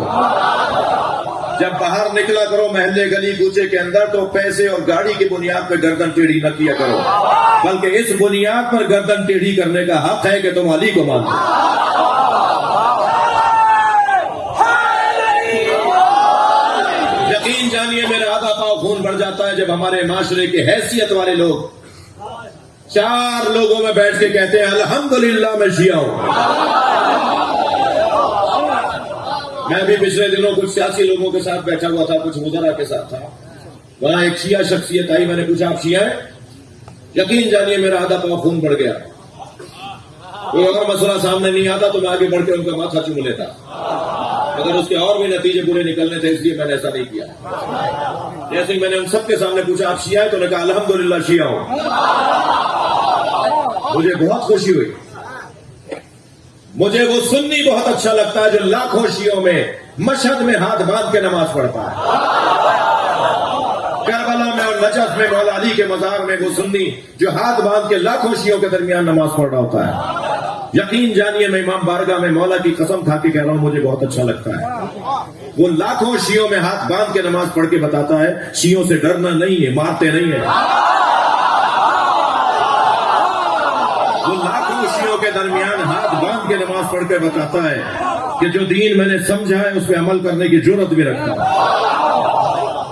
Speaker 2: جب باہر نکلا کرو محلے گلی کوچے کے اندر تو پیسے اور گاڑی کی بنیاد پر گردن ٹیڑھی نہ کیا کرو، بلکہ اس بنیاد پر گردن ٹیڑھی کرنے کا حق ہے کہ تم علی کو مانو۔ یقین جانیے میرا آدھا پاؤ خون بڑھ جاتا ہے جب ہمارے معاشرے کے حیثیت والے لوگ چار لوگوں میں بیٹھ کے کہتے ہیں الحمدللہ میں شیعہ ہوں۔ میں بھی پچھلے دنوں کچھ سیاسی لوگوں کے ساتھ بیٹھا ہوا تھا، کچھ وزراء کے ساتھ تھا، وہاں ایک شیعہ شخصیت آئی، میں نے پوچھا آپ شیعہ ہیں؟ یقین جانیے میرا آدھا پاؤں خون بڑھ گیا۔ کوئی اگر مسئلہ سامنے نہیں آتا تو میں آگے بڑھ کے ان کا ماتھا چوم لیتا، مگر اس کے اور بھی نتیجے برے نکلنے تھے، اس لیے میں نے ایسا نہیں کیا۔ جیسے میں نے ان سب کے سامنے پوچھا آپ شیعہ ہیں تو نے کہا الحمدللہ شیعہ ہوں۔ مجھے بہت خوشی ہوئی، مجھے وہ سنی بہت اچھا لگتا ہے جو لاکھوں شیعوں میں مشہد میں ہاتھ باندھ کے نماز پڑھتا ہے، کربلا میں اور نجف میں مولا علی کے مزار میں وہ سنی جو ہاتھ باندھ کے لاکھوں شیعوں کے درمیان نماز پڑھ رہا ہوتا ہے۔ یقین جانیے میں امام بارگاہ میں مولا کی قسم کھا کے کہہ رہا ہوں، مجھے بہت اچھا لگتا ہے۔ وہ لاکھوں شیعوں میں ہاتھ باندھ کے نماز پڑھ کے بتاتا ہے شیعوں سے ڈرنا نہیں ہے، مارتے نہیں ہیں۔ وہ لاکھوں شیعوں کے درمیان ہاتھ باندھ کے نماز پڑھ کے بتاتا ہے کہ جو دین میں نے سمجھا ہے اس پہ عمل کرنے کی جرأت بھی رکھتا ہے۔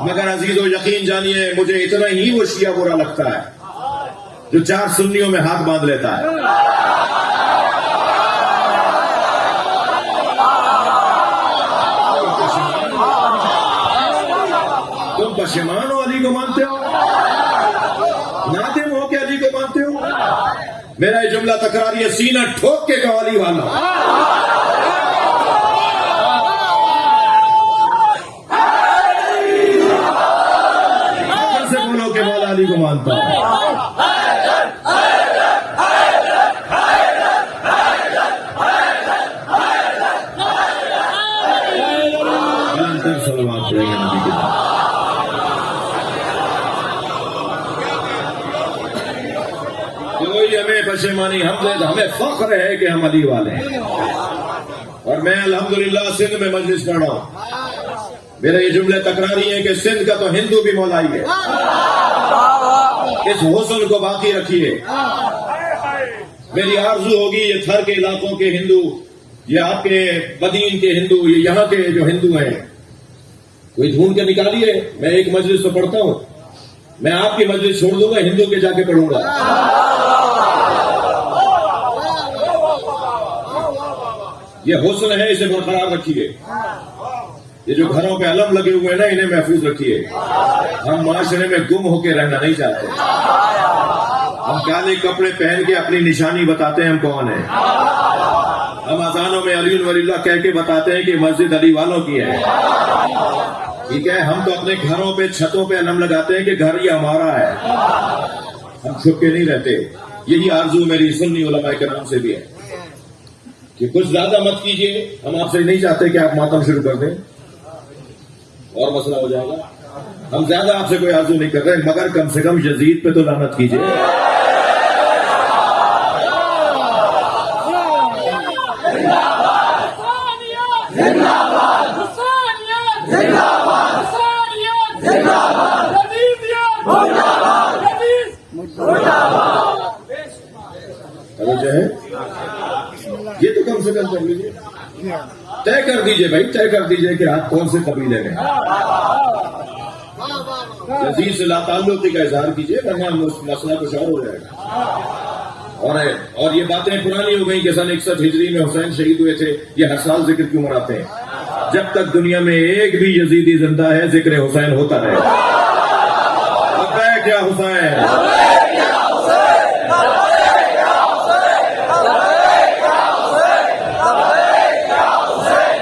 Speaker 2: مگر عزیزو یقین جانیے مجھے اتنا ہی وہ شیعہ برا لگتا ہے جو چار سنیوں میں ہاتھ باندھ لیتا ہے۔ تم پشیمان ہو علی کو مانتے ہو، نادم ہو کہ علی کو مانتے ہو؟ میرا یہ جملہ تکراری ہے، سینہ ٹھوک کے قوالی والا سے بولو کہ مولا علی کو مانتا ہوں۔ صلوات پڑھیں گے نبی کے بعد۔ کوئی ہمیں پشیمانی ہمیں فخر ہے کہ ہم علی والے ہیں، اور میں الحمدللہ سندھ میں مجلس پڑھ رہا ہوں، میرے یہ جملے تکراری ہیں کہ سندھ کا تو ہندو بھی مولا ہی ہے، اس حسن کو باقی رکھیے۔ میری آرزو ہوگی یہ تھر کے علاقوں کے ہندو، یہ آپ کے بدین کے ہندو، یہ یہاں کے جو ہندو ہیں، کوئی ڈھونڈ کے نکالیے۔ میں ایک مجلس تو پڑھتا ہوں، میں آپ کی مجلس چھوڑ دوں گا، ہندو کے جا کے پڑھوں گا۔ یہ حسن ہے، اسے برقرار رکھیے۔ یہ جو گھروں پہ علم لگے ہوئے ہیں نا، انہیں محفوظ رکھیے۔ ہم معاشرے میں گم ہو کے رہنا نہیں چاہتے، ہم کالے کپڑے پہن کے اپنی نشانی بتاتے ہیں ہم کون ہیں، ہم اذانوں میں علی ولی اللہ کہہ کے بتاتے ہیں کہ مسجد علی والوں کی ہے، ٹھیک ہے۔ ہم تو اپنے گھروں پہ چھتوں پہ علم لگاتے ہیں کہ گھر یہ ہمارا ہے، ہم چھپ کے نہیں رہتے۔ یہی آرزو میری سنی علماء کرام سے بھی ہے کہ کچھ زیادہ مت کیجیے، ہم آپ سے نہیں چاہتے کہ آپ ماتم شروع کر دیں اور مسئلہ ہو جائے گا۔ ہم زیادہ آپ سے کوئی آرزو نہیں کر رہے، مگر کم سے کم یزید پہ تو لعنت کیجیے۔ یہ تو کم سے کم کر لیجیے، طے کر دیجیے بھائی، طے کر دیجیے کہ آپ کون سے قبیلے میں۔ یزید سے لا تعلقی کا اظہار کیجیے، ورنہ مسئلہ کچھ اور ہو جائے گا۔ اور یہ باتیں پرانی ہو گئی کہ سن 61 ہجری میں حسین شہید ہوئے تھے، یہ ہر سال ذکر کیوں مناتے ہیں؟ جب تک دنیا میں ایک بھی یزیدی زندہ ہے، ذکر حسین ہوتا رہے گا۔ کیا حسین،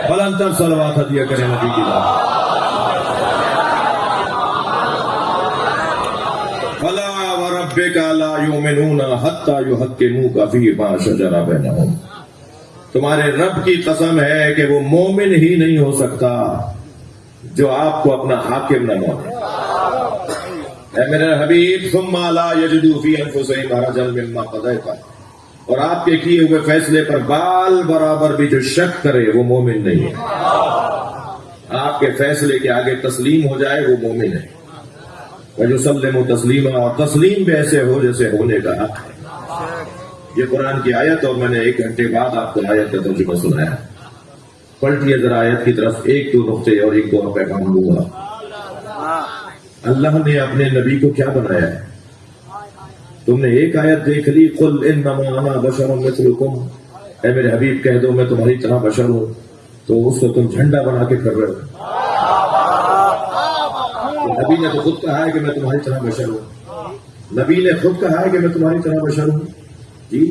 Speaker 2: بلندر صلوات ہدیہ کریں نبی کی ذات۔ فلا وربک لا یؤمنون حتی یحکموک فیما شجر بینہم، تمہارے رب کی قسم ہے کہ وہ مومن ہی نہیں ہو سکتا جو آپ کو اپنا حاکم نہ مانے۔ اے میرے حبیب، ثم لا یجدوا فی انفسہم حرجا مما قضیت، اور آپ کے کیے ہوئے فیصلے پر بال برابر بھی جو شک کرے وہ مومن نہیں ہے۔ آپ کے فیصلے کے آگے تسلیم ہو جائے وہ مومن ہے۔ وَيُسَلِّمُ تَسْلِيمًا، اور تسلیم بھی ایسے ہو جیسے ہونے کا حق ہے۔ یہ قرآن کی آیت، اور میں نے 1 گھنٹے بعد آپ کو آیت کا ترجمہ سنایا۔ پلٹیے ذرا آیت کی طرف، 1-2 نقطے اور 1-2 پیغام دوں گا۔ اللہ نے اپنے نبی کو کیا بنایا ہے؟ تم نے ایک آیت دیکھ لی، قل انما انا بشر مثلکم، اے میرے حبیب کہہ دو میں تمہاری طرح بشر ہوں، تو اس کو تم جھنڈا بنا کے کر رہے ہو۔ نبی نے تو خود کہا ہے کہ میں تمہاری طرح بشر ہوں، نبی نے خود کہا ہے کہ میں تمہاری طرح بشر ہوں جی،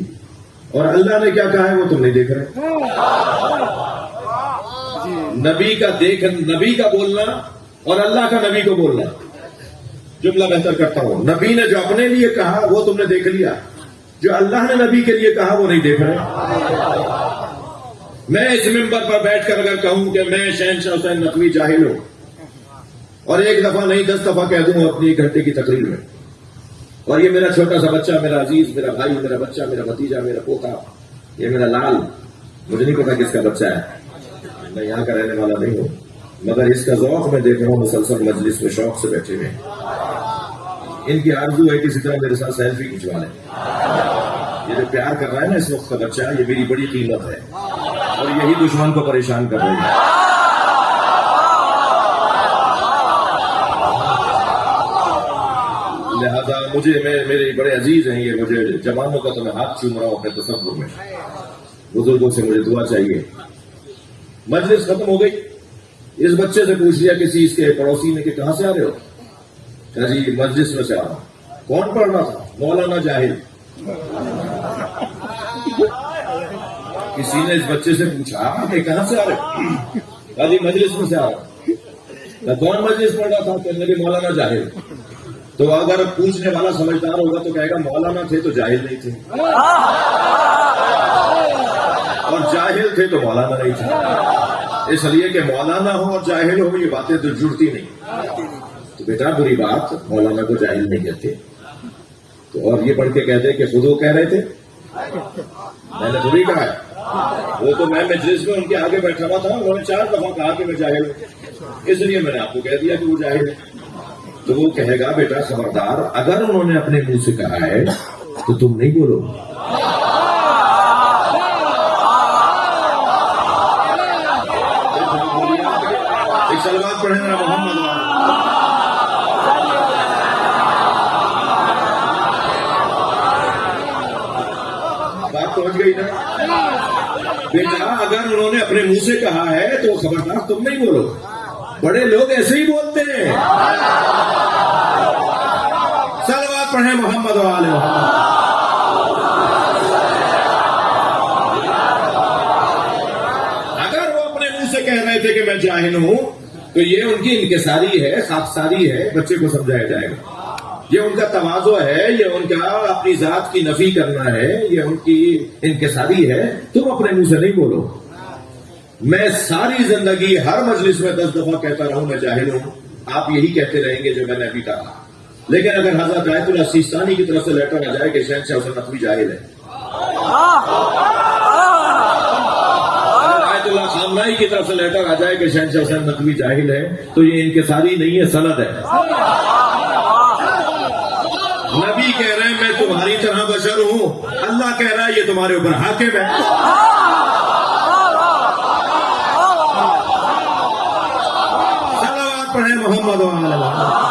Speaker 2: اور اللہ نے کیا کہا ہے وہ تم نہیں دیکھ رہے۔ نبی کا بولنا اور اللہ کا نبی کو بولنا، جملہ بہتر کرتا ہوں، نبی نے جو اپنے لیے کہا وہ تم نے دیکھ لیا، جو اللہ نے نبی کے لیے کہا وہ نہیں دیکھ رہے۔ میں اس ممبر پر بیٹھ کر اگر کہوں کہ میں شہنشاہ حسین نقوی جاہل ہوں، اور 1 دفعہ نہیں 10 دفعہ کہہ دوں اپنی 1 گھنٹے کی تقریر میں، اور یہ میرا چھوٹا سا بچہ، میرا عزیز، میرا بھائی، میرا بچہ، میرا بھتیجا، میرا پوتا، یہ میرا لال، مجھے نہیں پتا کس کا بچہ ہے، میں یہاں کا رہنے والا نہیں ہوں، مگر اس کا ذوق میں دیکھ رہا ہوں مسلسل مجلس میں شوق سے بیٹھے ہوئے۔ ان کی آرزو ہے کسی طرح میرے ساتھ سیلفی کھنچوا لیں۔ یہ جو پیار کر رہا ہے نا اس وقت کا بچہ، یہ میری بڑی قیمت ہے، اور یہی دشمن کو پریشان کر رہی ہے۔ لہذا میرے بڑے عزیز ہیں یہ، مجھے جوانوں کا تو میں ہاتھ چوم رہا ہوں اپنے تصور میں، بزرگوں سے مجھے دعا چاہیے۔ مجلس ختم ہو گئی، اس بچے سے پوچھ لیا کسی اس کے پڑوسی نے کہ کہاں سے آ رہے ہو؟ کہا جی مجلس میں سے آ رہا ہوں۔ کون پڑھ رہا تھا؟ مولانا جاہل۔ کسی نے اس بچے سے پوچھا کہ کہاں سے آ رہے؟ کہا جی مجلس میں سے آ رہا۔ کون مجلس پڑھ رہا تھا؟ کہنے لگے مولانا جاہل۔ تو اگر پوچھنے والا سمجھدار ہوگا تو کہے گا مولانا تھے تو جاہل نہیں تھے، اور جاہل تھے تو مولانا نہیں تھے۔ اس لیے کہ مولانا ہو اور جاہل ہو یہ باتیں تو جڑتی نہیں۔ تو بیٹا بری بات، مولانا کو جاہل نہیں کہتے۔ تو اور یہ پڑھ کے کہتے کہ خود وہ کہہ رہے تھے، میں نے تھوڑی کہا ہے، وہ تو میں مجلس میں ان کے آگے بیٹھا ہوا تھا، انہوں نے 4 دفعہ کہا کہ میں جاہل ہوں، اس لیے میں نے آپ کو کہہ دیا کہ وہ جاہل ہے۔ تو وہ کہے گا بیٹا خبردار، اگر انہوں نے اپنے منہ سے کہا ہے تو تم نہیں بولو۔ ایک سلوات پڑھیں ذرا محمد۔ بات پہنچ گئی نا بیٹا، اگر انہوں نے اپنے منہ سے کہا ہے تو خبردار تم نہیں بولو۔ بڑے لوگ ایسے ہی بولتے ہیں۔ صلوات پڑھیں محمد و آل محمد۔ اگر وہ اپنے منہ سے کہہ رہے تھے کہ میں جاہل ہوں تو یہ ان کی انکساری ہے، خاکساری ہے، بچے کو سمجھایا جائے گا۔ یہ ان کا تواضع ہے، یہ ان کا اپنی ذات کی نفی کرنا ہے، یہ ان کی انکساری ہے۔ تم اپنے منہ سے نہیں بولو۔ میں ساری زندگی ہر مجلس میں 10 دفعہ کہتا رہوں میں جاہل ہوں، آپ یہی کہتے رہیں گے جو میں نے ابھی کہا۔ لیکن اگر حضرت آیت اللہ سیستانی کی طرف سے لیٹر آ جائے کہ شہنشاہ حسین نقوی جاہل ہے، آیت اللہ خامنائی کی طرف سے لیٹر آ جائے کہ شہنشاہ حسین نقوی جاہل ہے، تو یہ انکساری نہیں ہے، سند ہے۔ نبی کہہ رہے ہیں میں تمہاری طرح بشر ہوں، اللہ کہہ رہا ہے یہ تمہارے اوپر حاکم ہے۔ صلوات پڑھیں محمد و آل محمد۔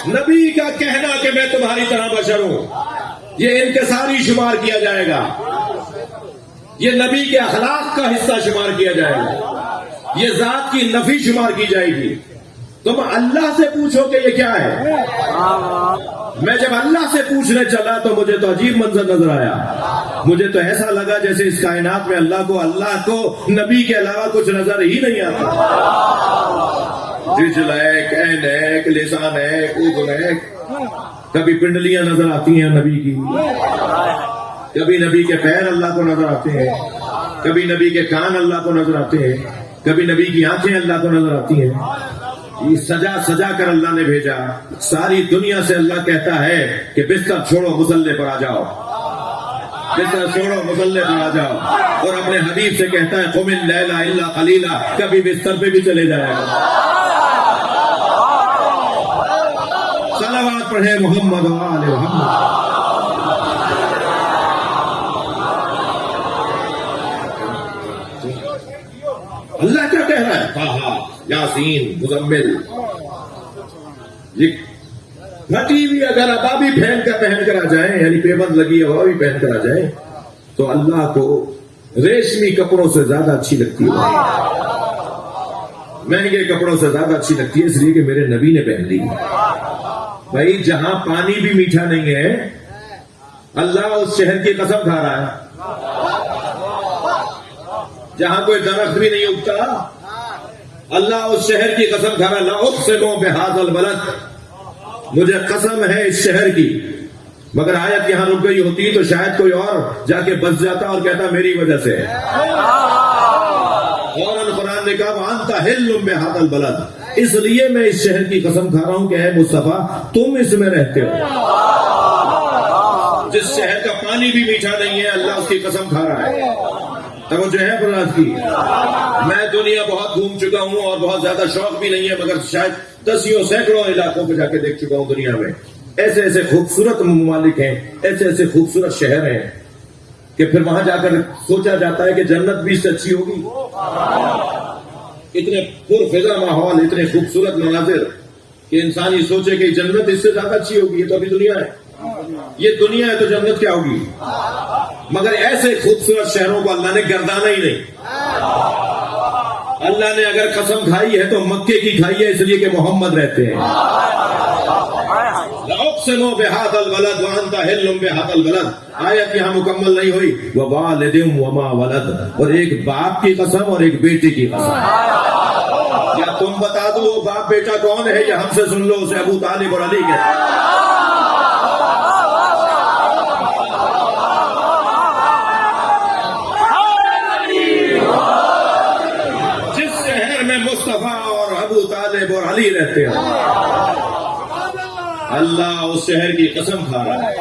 Speaker 2: نبی کا کہنا کہ میں تمہاری طرح بشر ہوں یہ انکساری شمار کیا جائے گا، یہ نبی کے اخلاق کا حصہ شمار کیا جائے گا، یہ ذات کی نفی شمار کی جائے گی۔ تم اللہ سے پوچھو کہ یہ کیا ہے۔ میں جب اللہ سے پوچھنے چلا تو مجھے تو عجیب منظر نظر آیا، مجھے تو ایسا لگا جیسے اس کائنات میں اللہ کو نبی کے علاوہ کچھ نظر ہی نہیں آتا۔ رجل ہے، کین ہے، لسان ہے، اذن ہے، کبھی پنڈلیاں نظر آتی ہیں نبی کی، کبھی نبی کے پیر اللہ کو نظر آتے ہیں، کبھی نبی کے کان اللہ کو نظر آتے ہیں، کبھی نبی کی آنکھیں اللہ کو نظر آتی ہیں۔ یہ سجا سجا کر اللہ نے بھیجا۔ ساری دنیا سے اللہ کہتا ہے کہ بستر چھوڑو مصلے پر آ جاؤ، بستر چھوڑو مصلے پر آ جاؤ، اور اپنے حبیب سے کہتا ہے قم اللیل الا قلیلا، کبھی بستر پہ بھی چلے جائے گا۔ صلوات پڑھیں محمد و آل محمد۔ اللہ کیا کہہ رہا ہے؟ طٰہٰ، یاسین، مزمل۔ یہ گھٹی ہوئی اگر ابابی پہن کر آ جائیں، یعنی پیبند لگی ابابی پہن کر آ جائیں تو اللہ کو ریشمی کپڑوں سے زیادہ اچھی لگتی ہے، مہنگے کپڑوں سے زیادہ اچھی لگتی ہے، اس لیے کہ میرے نبی نے پہن لی۔ بھائی جہاں پانی بھی میٹھا نہیں ہے اللہ اس شہر کی قسم کھا رہا ہے، جہاں کوئی درخت بھی نہیں اگتا اللہ اس شہر کی قسم کھا رہا ہے، لا اقسم بہذا البلد، مجھے قسم ہے اس شہر کی۔ مگر آیت یہاں رک گئی ہوتی تو شاید کوئی اور جا کے بس جاتا اور کہتا میری وجہ سے ہے۔ فوراً قرآن نے کہا وانت حل بہذا البلد، اس لیے میں اس شہر کی قسم کھا رہا ہوں کہ اے مصطفیٰ تم اس میں رہتے ہو۔ جس شہر کا پانی بھی میٹھا نہیں ہے اللہ اس کی قسم کھا رہا ہے۔ توجہ ہے برات کی؟ میں دنیا بہت گھوم چکا ہوں اور بہت زیادہ شوق بھی نہیں ہے، مگر شاید 10 سینکڑوں علاقوں پہ جا کے دیکھ چکا ہوں دنیا میں۔ ایسے ایسے خوبصورت ممالک ہیں، ایسے ایسے خوبصورت شہر ہیں کہ پھر وہاں جا کر سوچا جاتا ہے کہ جنت بھی اس سے اچھی ہوگی۔ اتنے پرفضا ماحول، اتنے خوبصورت مناظر کہ انسان یہ سوچے کہ جنت اس سے زیادہ اچھی ہوگی۔ یہ تو ابھی دنیا ہے، یہ دنیا ہے تو جنت کیا ہوگی؟ مگر ایسے خوبصورت شہروں کو اللہ نے گردانا ہی نہیں۔ اللہ نے اگر قسم کھائی ہے تو مکے کی کھائی ہے، اس لیے کہ محمد رہتے ہیں۔ اقسم بہذا البلد وانت حل بہذا البلد، آیت یہاں مکمل نہیں ہوئی، ووالد وما ولد، اور ایک باپ کی قسم اور ایک بیٹی کی قسم۔ یا تم بتا دو وہ باپ بیٹا کون ہے، یا ہم سے سن لو، اسے ابو طالب اور علی کہتے ہیں۔ جس شہر میں مصطفیٰ اور ابو طالب اور علی رہتے ہیں، اللہ اس شہر کی قسم کھا رہا ہے۔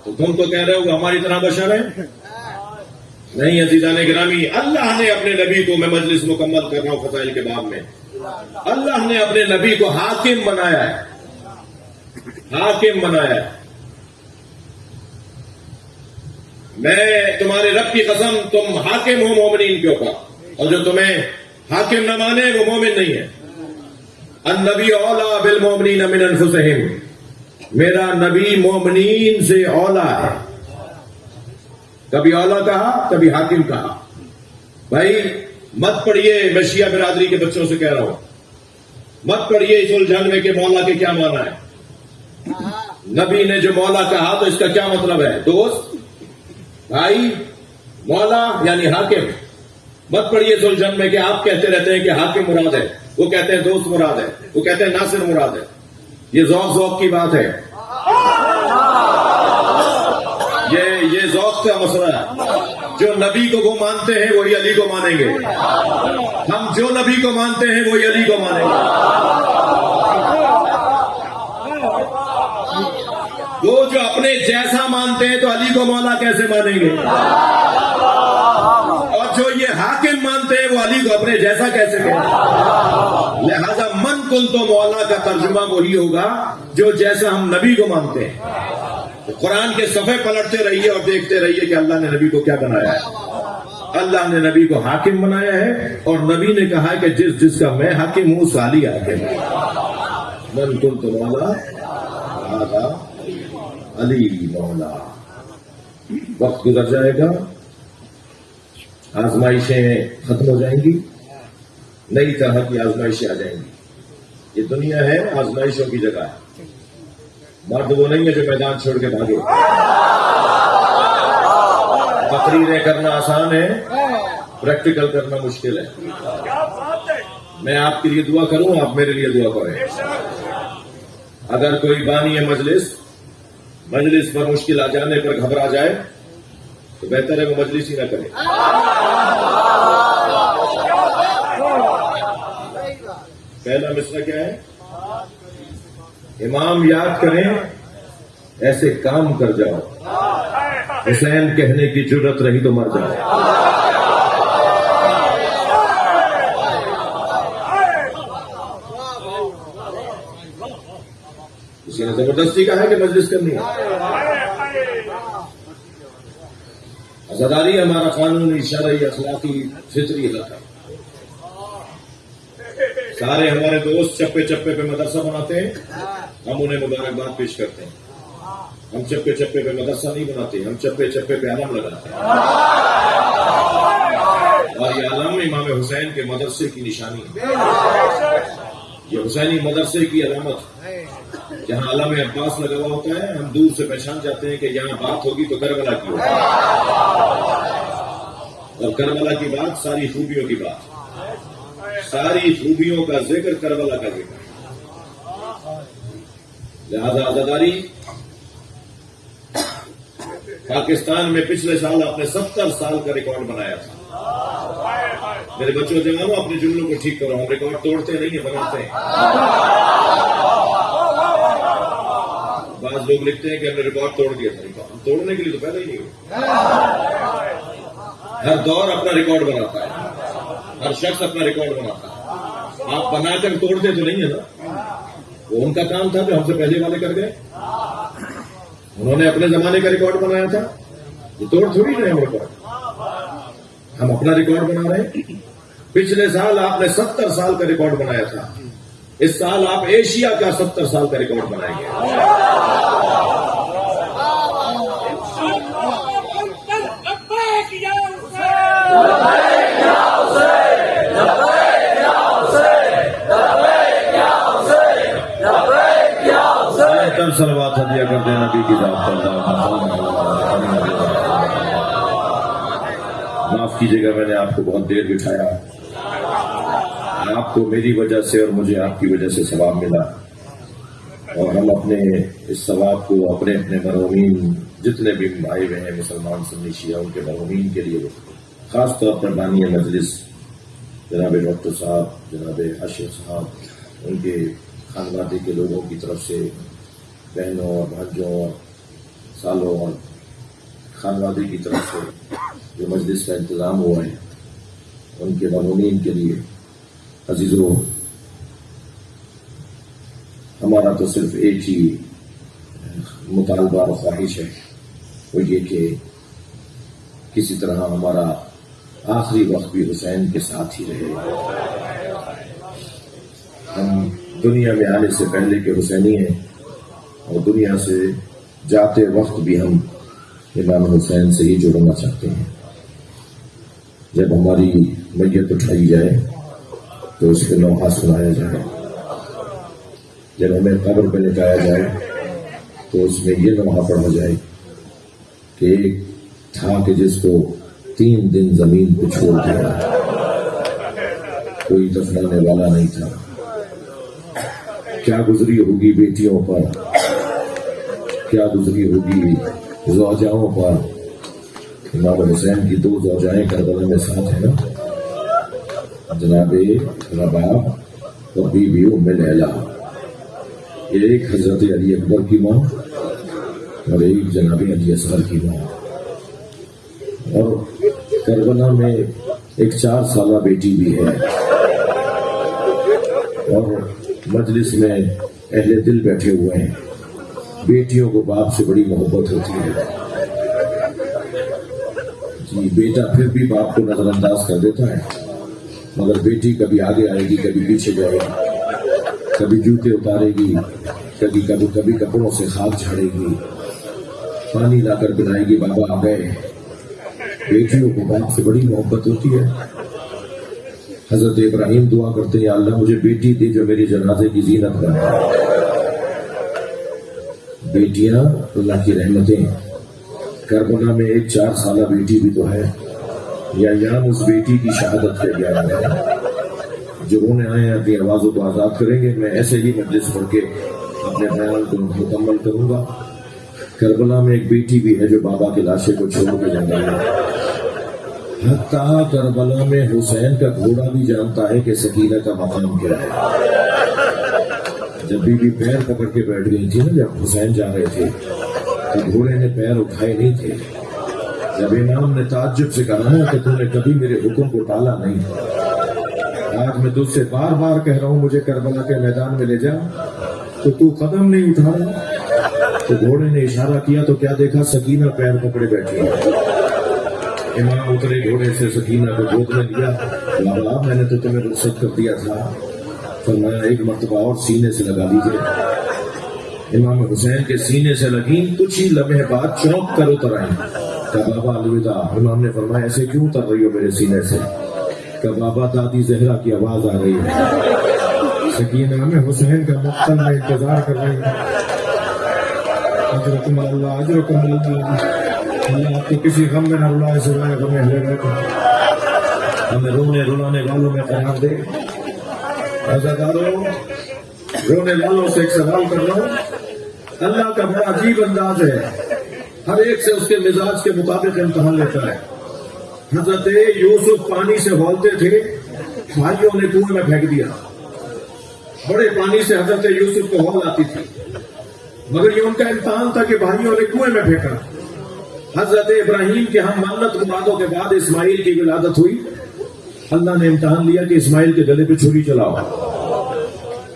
Speaker 2: تو تم تو کہہ رہے ہو ہماری طرح بشر ہے؟ نہیں عزیزان گرامی، اللہ نے اپنے نبی کو، میں مجلس مکمل کر رہا ہوں فضائل کے باب میں، اللہ نے اپنے نبی کو حاکم بنایا ہے، حاکم بنایا ہے۔ میں تمہارے رب کی قسم، تم حاکم ہو مومنین کے اوپر، اور جو تمہیں حاکم نہ مانے وہ مومن نہیں ہے۔ النبی اولا بالمومنین من انفسہم، میرا نبی مومنین سے اولا ہے۔ کبھی اولا کہا، کبھی حاکم کہا۔ بھائی مت پڑھیے، میں شیعہ برادری کے بچوں سے کہہ رہا ہوں، مت پڑھیے اس الجھن میں کہ مولا کے کیا معنی ہے۔ نبی نے جو مولا کہا تو اس کا کیا مطلب ہے؟ دوست، بھائی، مولا یعنی حاکم۔ مت پڑھیے اس الجھن میں کہ آپ کہتے رہتے ہیں کہ حاکم مراد ہے، وہ کہتے ہیں دوست مراد ہے، وہ کہتے ہیں ناصر مراد ہے۔ یہ ذوق کی بات ہے، یہ ذوق کا مسئلہ ہے۔ جو نبی کو وہ مانتے ہیں وہی علی کو مانیں گے، ہم جو نبی کو مانتے ہیں وہی علی کو مانیں گے۔ وہ جو اپنے جیسا مانتے ہیں تو علی کو مولا کیسے مانیں گے؟ اور جو یہ حاکم مانتے ہیں وہ علی کو اپنے جیسا کیسے کہیں گے؟ لہذا من کن تو مولا کا ترجمہ وہی ہوگا جو جیسا ہم نبی کو مانتے ہیں۔ قرآن کے صفحے پلٹتے رہیے اور دیکھتے رہیے کہ اللہ نے نبی کو کیا بنایا ہے۔ اللہ نے نبی کو حاکم بنایا ہے، اور نبی نے کہا ہے کہ جس جس کا میں حاکم ہوں اس علی حاکم ہے۔ من کنت مولا هذا علی مولا۔ وقت گزر جائے گا، آزمائشیں ختم ہو جائیں گی، نئی طرح کی آزمائشیں آ جائیں گی۔ یہ دنیا ہے آزمائشوں کی جگہ ہے۔ مرد وہ نہیں ہے جو میدان چھوڑ کے بھاگے۔ تقریریں کرنا آسان ہے، پریکٹیکل کرنا مشکل ہے۔ میں آپ کے لیے دعا کروں، آپ میرے لیے دعا کریں۔ اگر کوئی بانی ہے مجلس پر مشکل آ جانے پر گھبرا جائے تو بہتر ہے وہ مجلس ہی نہ کرے۔ پہلا مسئلہ کیا ہے؟ امام یاد کریں، ایسے کام کر جاؤ، حسین کہنے کی جرت رہی تو مر جاؤ۔ کسی نے زبردستی کہا ہے کہ مجلس کرنی ہے۔ عزاداری ہمارا قانونی، شرعی، اخلاقی، فطری حق ہے۔ سارے ہمارے دوست چپے چپے پہ مدرسہ بناتے ہیں، ہم انہیں مبارکباد پیش کرتے ہیں۔ ہم چپے چپے پہ مدرسہ نہیں بناتے، ہم چپے چپے پہ علم لگاتے ہیں، اور یہ علم امام حسین کے مدرسے کی نشانی ہے۔ یہ حسینی مدرسے کی علامت ہے۔ جہاں علم عباس لگا ہوا ہوتا ہے ہم دور سے پہچان جاتے ہیں کہ یہاں بات ہوگی تو کربلا کی ہوگی، اور کربلا کی بات ساری خوبیوں کی بات، ساری خوبیوں کا ذکر کربلا کا ذکر۔ لہذا عزاداری، پاکستان میں پچھلے سال آپ نے 70 سال کا ریکارڈ بنایا تھا۔ میرے بچوں جوانوں اپنے جملوں کو ٹھیک کرو، ہم ریکارڈ توڑتے نہیں ہیں، بناتے ہیں۔ بعض لوگ لکھتے ہیں کہ ہم نے ریکارڈ توڑ دیا تھا، ہم توڑنے کے لیے تو پہلے ہی نہیں ہوئے۔ ہر دور اپنا ریکارڈ بناتا ہے، ہر شخص اپنا ریکارڈ بناتا ہے۔ آپ بنا کر توڑتے تو نہیں ہے نا، وہ ان کا کام تھا جو ہم سے پہلے والے کر گئے۔ انہوں نے اپنے زمانے کا ریکارڈ بنایا تھا، یہ توڑ تھوڑی رہے ہیں ریکارڈ، ہم اپنا ریکارڈ بنا رہے ہیں۔ پچھلے سال آپ نے 70 سال کا ریکارڈ بنایا تھا، اس سال آپ ایشیا کا 70 سال کا ریکارڈ بنائیں گے۔ نبی کی ذات پر معاف کیجیے گا، میں نے آپ کو بہت دیر بٹھایا. آپ کو میری وجہ سے اور مجھے آپ کی وجہ سے ثواب ملا، اور ہم اپنے اس ثواب کو اپنے مرحومین جتنے بھی آئے ہوئے ہیں مسلمان سنی شیعہ ان کے مرحومین کے لیے، خاص طور پر بانی مجلس جناب ڈاکٹر صاحب، جناب اشرف صاحب، ان کے خانوادے کے لوگوں کی طرف سے، بہنوں اور بھائیوں اور سالوں اور خانوادے کی طرف سے جو مجلس کا انتظام ہوا ہے، ان کے مرحومین کے لیے عزیزوں، ہمارا تو صرف ایک ہی مطالبہ اور خواہش ہے، وہ یہ کہ کسی طرح ہمارا آخری وقت بھی حسین کے ساتھ ہی رہے. ہم دنیا میں آنے سے پہلے کے حسینی ہیں، اور دنیا سے جاتے وقت بھی ہم امام حسین سے ہی جڑنا چاہتے ہیں. جب ہماری میت اٹھائی جائے تو اس پہ نوحہ سنایا جائے، جب ہمیں قبر پہ لٹایا جائے تو اس میں یہ نوحہ پڑھا جائے کہ ایک تھا کہ جس کو 3 دن زمین پہ چھوڑ دیا، کوئی دفنانے والا نہیں تھا. کیا گزری ہوگی بیٹیوں پر، کیا گزری ہوگی زوجاؤں پر. امام حسین کی 2 زوجائیں کربلا میں ساتھ ہیں نا، جناب رباب اور بی بی ام لیلہ. ایک حضرت علی اکبر کی ماں اور ایک جناب علی اصغر کی ماں. اور کربلا میں ایک 4 سالہ بیٹی بھی ہے، اور مجلس میں اہل دل بیٹھے ہوئے ہیں. بیٹیوں کو باپ سے بڑی محبت ہوتی ہے جی. بیٹا پھر بھی باپ کو نظر انداز کر دیتا ہے، مگر بیٹی کبھی آگے آئے گی، کبھی پیچھے جائے گی، کبھی جوتے اتارے گی، کبھی کپڑوں سے خاک جھاڑے گی، پانی لا کر پلائے گی، بابا آ گئے. بیٹیوں کو باپ سے بڑی محبت ہوتی ہے. حضرت ابراہیم دعا کرتے ہیں، یا اللہ مجھے بیٹی دی جو میری جنازے کی زینت بنے. بیٹیاں اللہ کی رحمتیں. کربلا میں ایک 4 سالہ بیٹی بھی تو ہے. یا اس بیٹی کی شہادت کے گیا ہے. جو رونے آئے ہیں اپنی آوازوں کو آزاد کریں گے. میں ایسے ہی مجلس پڑھ کے اپنے بیان کو مکمل کروں گا. کربلا میں ایک بیٹی بھی ہے جو بابا کے لاشے کو چھوڑ کے جا رہی ہے. حتیٰ کربلا میں حسین کا گھوڑا بھی جانتا ہے کہ سکینہ کا مقام کیا ہے. جب بی بی پیر پکڑ کے بیٹھ گئی تھی نا، جب حسین جا رہے تھے تو گھوڑے نے پیر اٹھائے نہیں تھے. جب امام نے تعجب سے کہا نا کہ تم نے کبھی میرے حکم کو ٹالا نہیں، آج میں تجھ سے بار بار کہہ رہا ہوں مجھے کربلا کے میدان میں لے جا، تو قدم نہیں اٹھا رہا. تو گھوڑے نے اشارہ کیا تو کیا دیکھا؟ سکینہ پیر پکڑے بیٹھی. امام اترے گھوڑے سے، سکینہ کو گود میں لیا. بابا میں نے تو تمہیں رخصت کر دیا تھا. فرمایا ایک مرتبہ اور سینے سے لگا لیجیے. امام حسین کے سینے سے لگی، کچھ ہی لمحے بعد چونک کر اتر آئی. کہا بابا الوداع. امام نے فرمایا ایسے کیوں اتر رہی ہو میرے سینے سے؟ کہا بابا دادی زہرا کی آواز آ رہی ہے. سکینہ میں حسین کا مقتل میں انتظار کر رہی ہے. اجرکم اللہ، اجرکم اللہ. اللہ آپ کو کسی غم میں نہ رلائے سوائے غم اہل بیت. ہمیں رونے رلانے والوں میں قرار دے. عزاداروں، رونے والوں سے ایک سوال کر رہا ہوں. اللہ کا بڑا عجیب انداز ہے، ہر ایک سے اس کے مزاج کے مطابق امتحان لیتا ہے. حضرت یوسف پانی سے کھولتے تھے، بھائیوں نے کنویں میں پھینک دیا. بڑے پانی سے حضرت یوسف کو ہول آتی تھی، مگر یہ ان کا امتحان تھا کہ بھائیوں نے کنویں میں پھینکا. حضرت ابراہیم کے ہم منت مرادوں کے بعد اسماعیل کی ولادت ہوئی. اللہ نے امتحان لیا کہ اسماعیل کے گلے پہ چھری چلاؤ.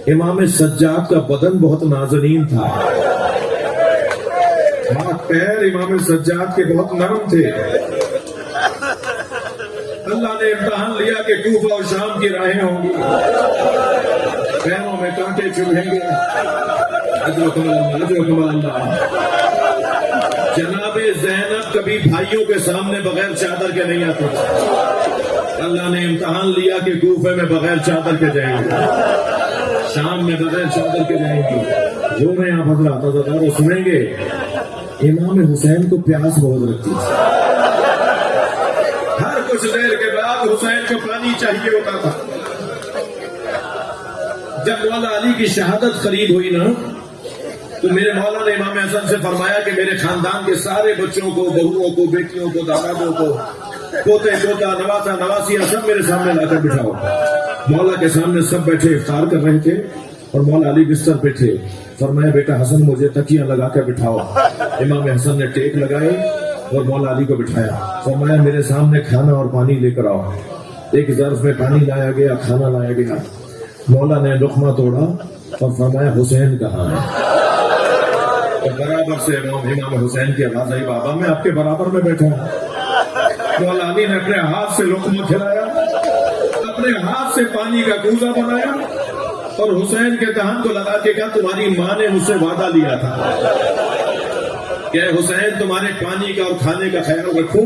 Speaker 2: امام سجاد کا بدن بہت نازنین تھا، ہاتھ پیر امام سجاد کے بہت نرم تھے. اللہ نے امتحان لیا کہ کوفہ اور شام کی راہیں ہوں گی، پیروں میں کانٹے چبھیں گے. اجرکم اللہ، اجرکم اللہ. جناب زینب کبھی بھائیوں کے سامنے بغیر چادر کے نہیں آتی. اللہ نے امتحان لیا کہ کوفے میں بغیر چادر کے جائیں گے، شام میں بغیر چادر کے جائیں گے. جو میں آپ حضرات سنیں گے امام حسین کو پیاس بہت لگتی تھی، ہر کچھ دیر کے بعد حسین کو پانی چاہیے ہوتا تھا۔ جب مولا علی کی شہادت قریب ہوئی نا تو میرے مولا نے امام حسن سے فرمایا کہ میرے خاندان کے سارے بچوں کو، بہوؤں کو، بیٹیوں کو، دامادوں کو، پوتے پوتا، نواسا نواسیاں سب میرے سامنے لا کر بٹھاؤ۔ مولا کے سامنے سب بیٹھے افطار کر رہے تھے اور مولا علی بستر پہ تھے۔ فرمایا بیٹا حسن مجھے تکیاں لگا کر بٹھاؤ۔ امام حسن نے ٹیک لگائے اور مولا علی کو بٹھایا۔ فرمایا میرے سامنے کھانا اور پانی لے کر آؤ۔ ایک ظرف میں پانی لایا گیا، کھانا لایا گیا۔ مولا نے لقمہ توڑا اور فرمایا حسین کہاں ہے؟ اور برابر سے امام حسین کی آواز آئی بابا میں آپ کے برابر میں بیٹھا ہوں۔ مولا علی نے اپنے ہاتھ سے لقمہ کھلایا، اپنے ہاتھ سے پانی کا کوزہ بنایا اور حسین کے دہن کو لگا کے کہا تمہاری ماں نے مجھ سے وعدہ لیا تھا کہ حسین تمہارے پانی کا اور کھانے کا خیال رکھو۔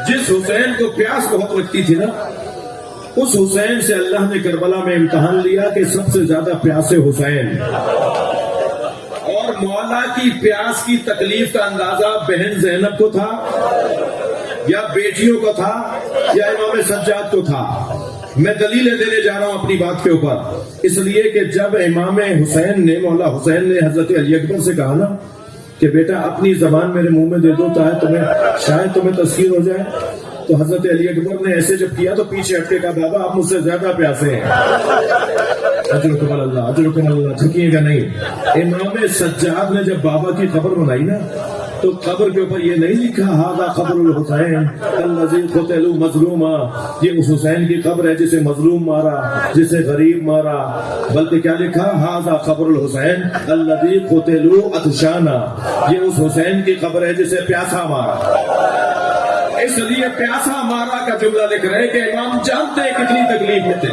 Speaker 2: جس حسین کو پیاس بہت لگتی تھی نا، اس حسین سے اللہ نے کربلا میں امتحان لیا کہ سب سے زیادہ پیاسے حسین۔ اور مولا کی پیاس کی تکلیف کا اندازہ بہن زینب کو تھا یا بیٹیوں کو تھا یا امام سجاد کو تھا؟ میں دلیلیں دینے جا رہا ہوں اپنی بات کے اوپر، اس لیے کہ جب امام حسین نے، مولا حسین نے حضرت علی اکبر سے کہا نا کہ بیٹا اپنی زبان میرے منہ میں دے دو شاید تمہیں تسخیر ہو جائے، تو حضرت علی اکبر نے ایسے جب کیا تو پیچھے ہٹ کے کہا بابا آپ مجھ سے زیادہ پیاسے ہیں۔ اجرکم اللہ، اجرکم اللہ، تھکیے گا نہیں۔ امام سجاد نے جب بابا کی قبر بنائی نا تو قبر کے اوپر یہ نہیں لکھا ہذا قبر الحسین الذی قتل مظلوما، یہ اس حسین کی قبر ہے جسے مظلوم مارا، جسے غریب مارا، بلکہ کیا لکھا ہذا قبر الحسین الذی قتل عطشانا، یہ اس حسین کی قبر ہے جسے پیاسا مارا۔ اس لیے پیاسا مارا کا جملہ لکھ رہے کہ امام جانتے ہیں کتنی تکلیف میں تھے،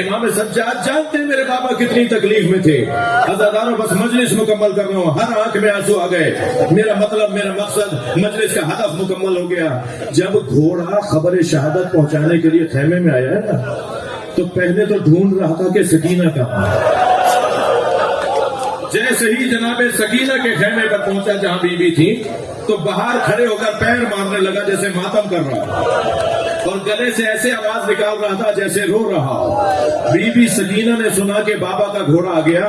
Speaker 2: امام سجاد جانتے ہیں میرے بابا کتنی تکلیف میں تھے۔ عزاداروں بس مجلس مکمل کر رہا ہوں، ہر آنکھ میں آنسو آ گئے، میرا مطلب، میرا مقصد، مجلس کا ہدف مکمل ہو گیا۔ جب گھوڑا خبر شہادت پہنچانے کے لیے خیمے میں آیا ہے نا تو پہلے تو ڈھونڈ رہا تھا کہ سکینہ کہاں ہے۔ جیسے ہی جناب سکینہ کے خیمے پر پہنچا جہاں بی بی تھی تو باہر کھڑے ہو کر پیر مارنے لگا جیسے ماتم کر رہا اور گلے سے ایسے آواز نکال رہا تھا جیسے رو رہا ہو۔ بی بی سکینہ نے سنا کہ بابا کا گھوڑا آ گیا۔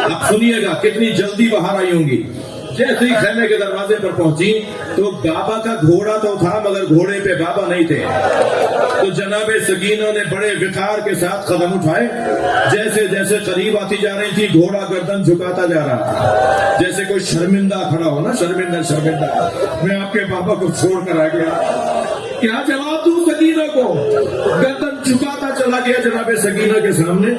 Speaker 2: اب سنیے گا کتنی جلدی باہر آئی ہوں گی۔ جیسے ہی خیمے کے دروازے پر پہنچی تو بابا کا گھوڑا تو تھا مگر گھوڑے پہ بابا نہیں تھے۔ تو جناب سکینہ نے بڑے وقار کے ساتھ قدم اٹھائے، جیسے جیسے قریب آتی جا رہی تھی گھوڑا گردن جھکاتا جا رہا تھا، جیسے کوئی شرمندہ کھڑا ہو نا، شرمندہ شرمندہ میں آپ کے بابا کو چھوڑ کر آ گیا۔ کیا جواب دوں سکینہ کو؟ گردن جھکاتا چلا گیا جناب سکینہ کے سامنے۔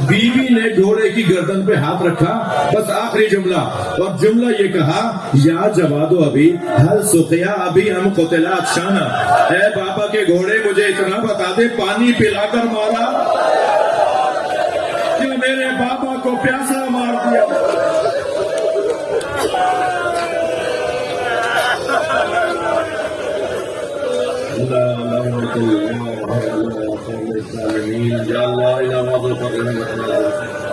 Speaker 2: بیوی نے گھوڑے کی گردن پہ ہاتھ رکھا، بس آخری جملہ، اور جملہ یہ کہا یا جوادو ابھی ہل سقیا ابھی ہم قتلات شانہ، اے بابا کے گھوڑے مجھے اتنا بتا دے پانی پلا کر مارا کہ میرے بابا کو پیاسا مار دیا؟ یا اللہ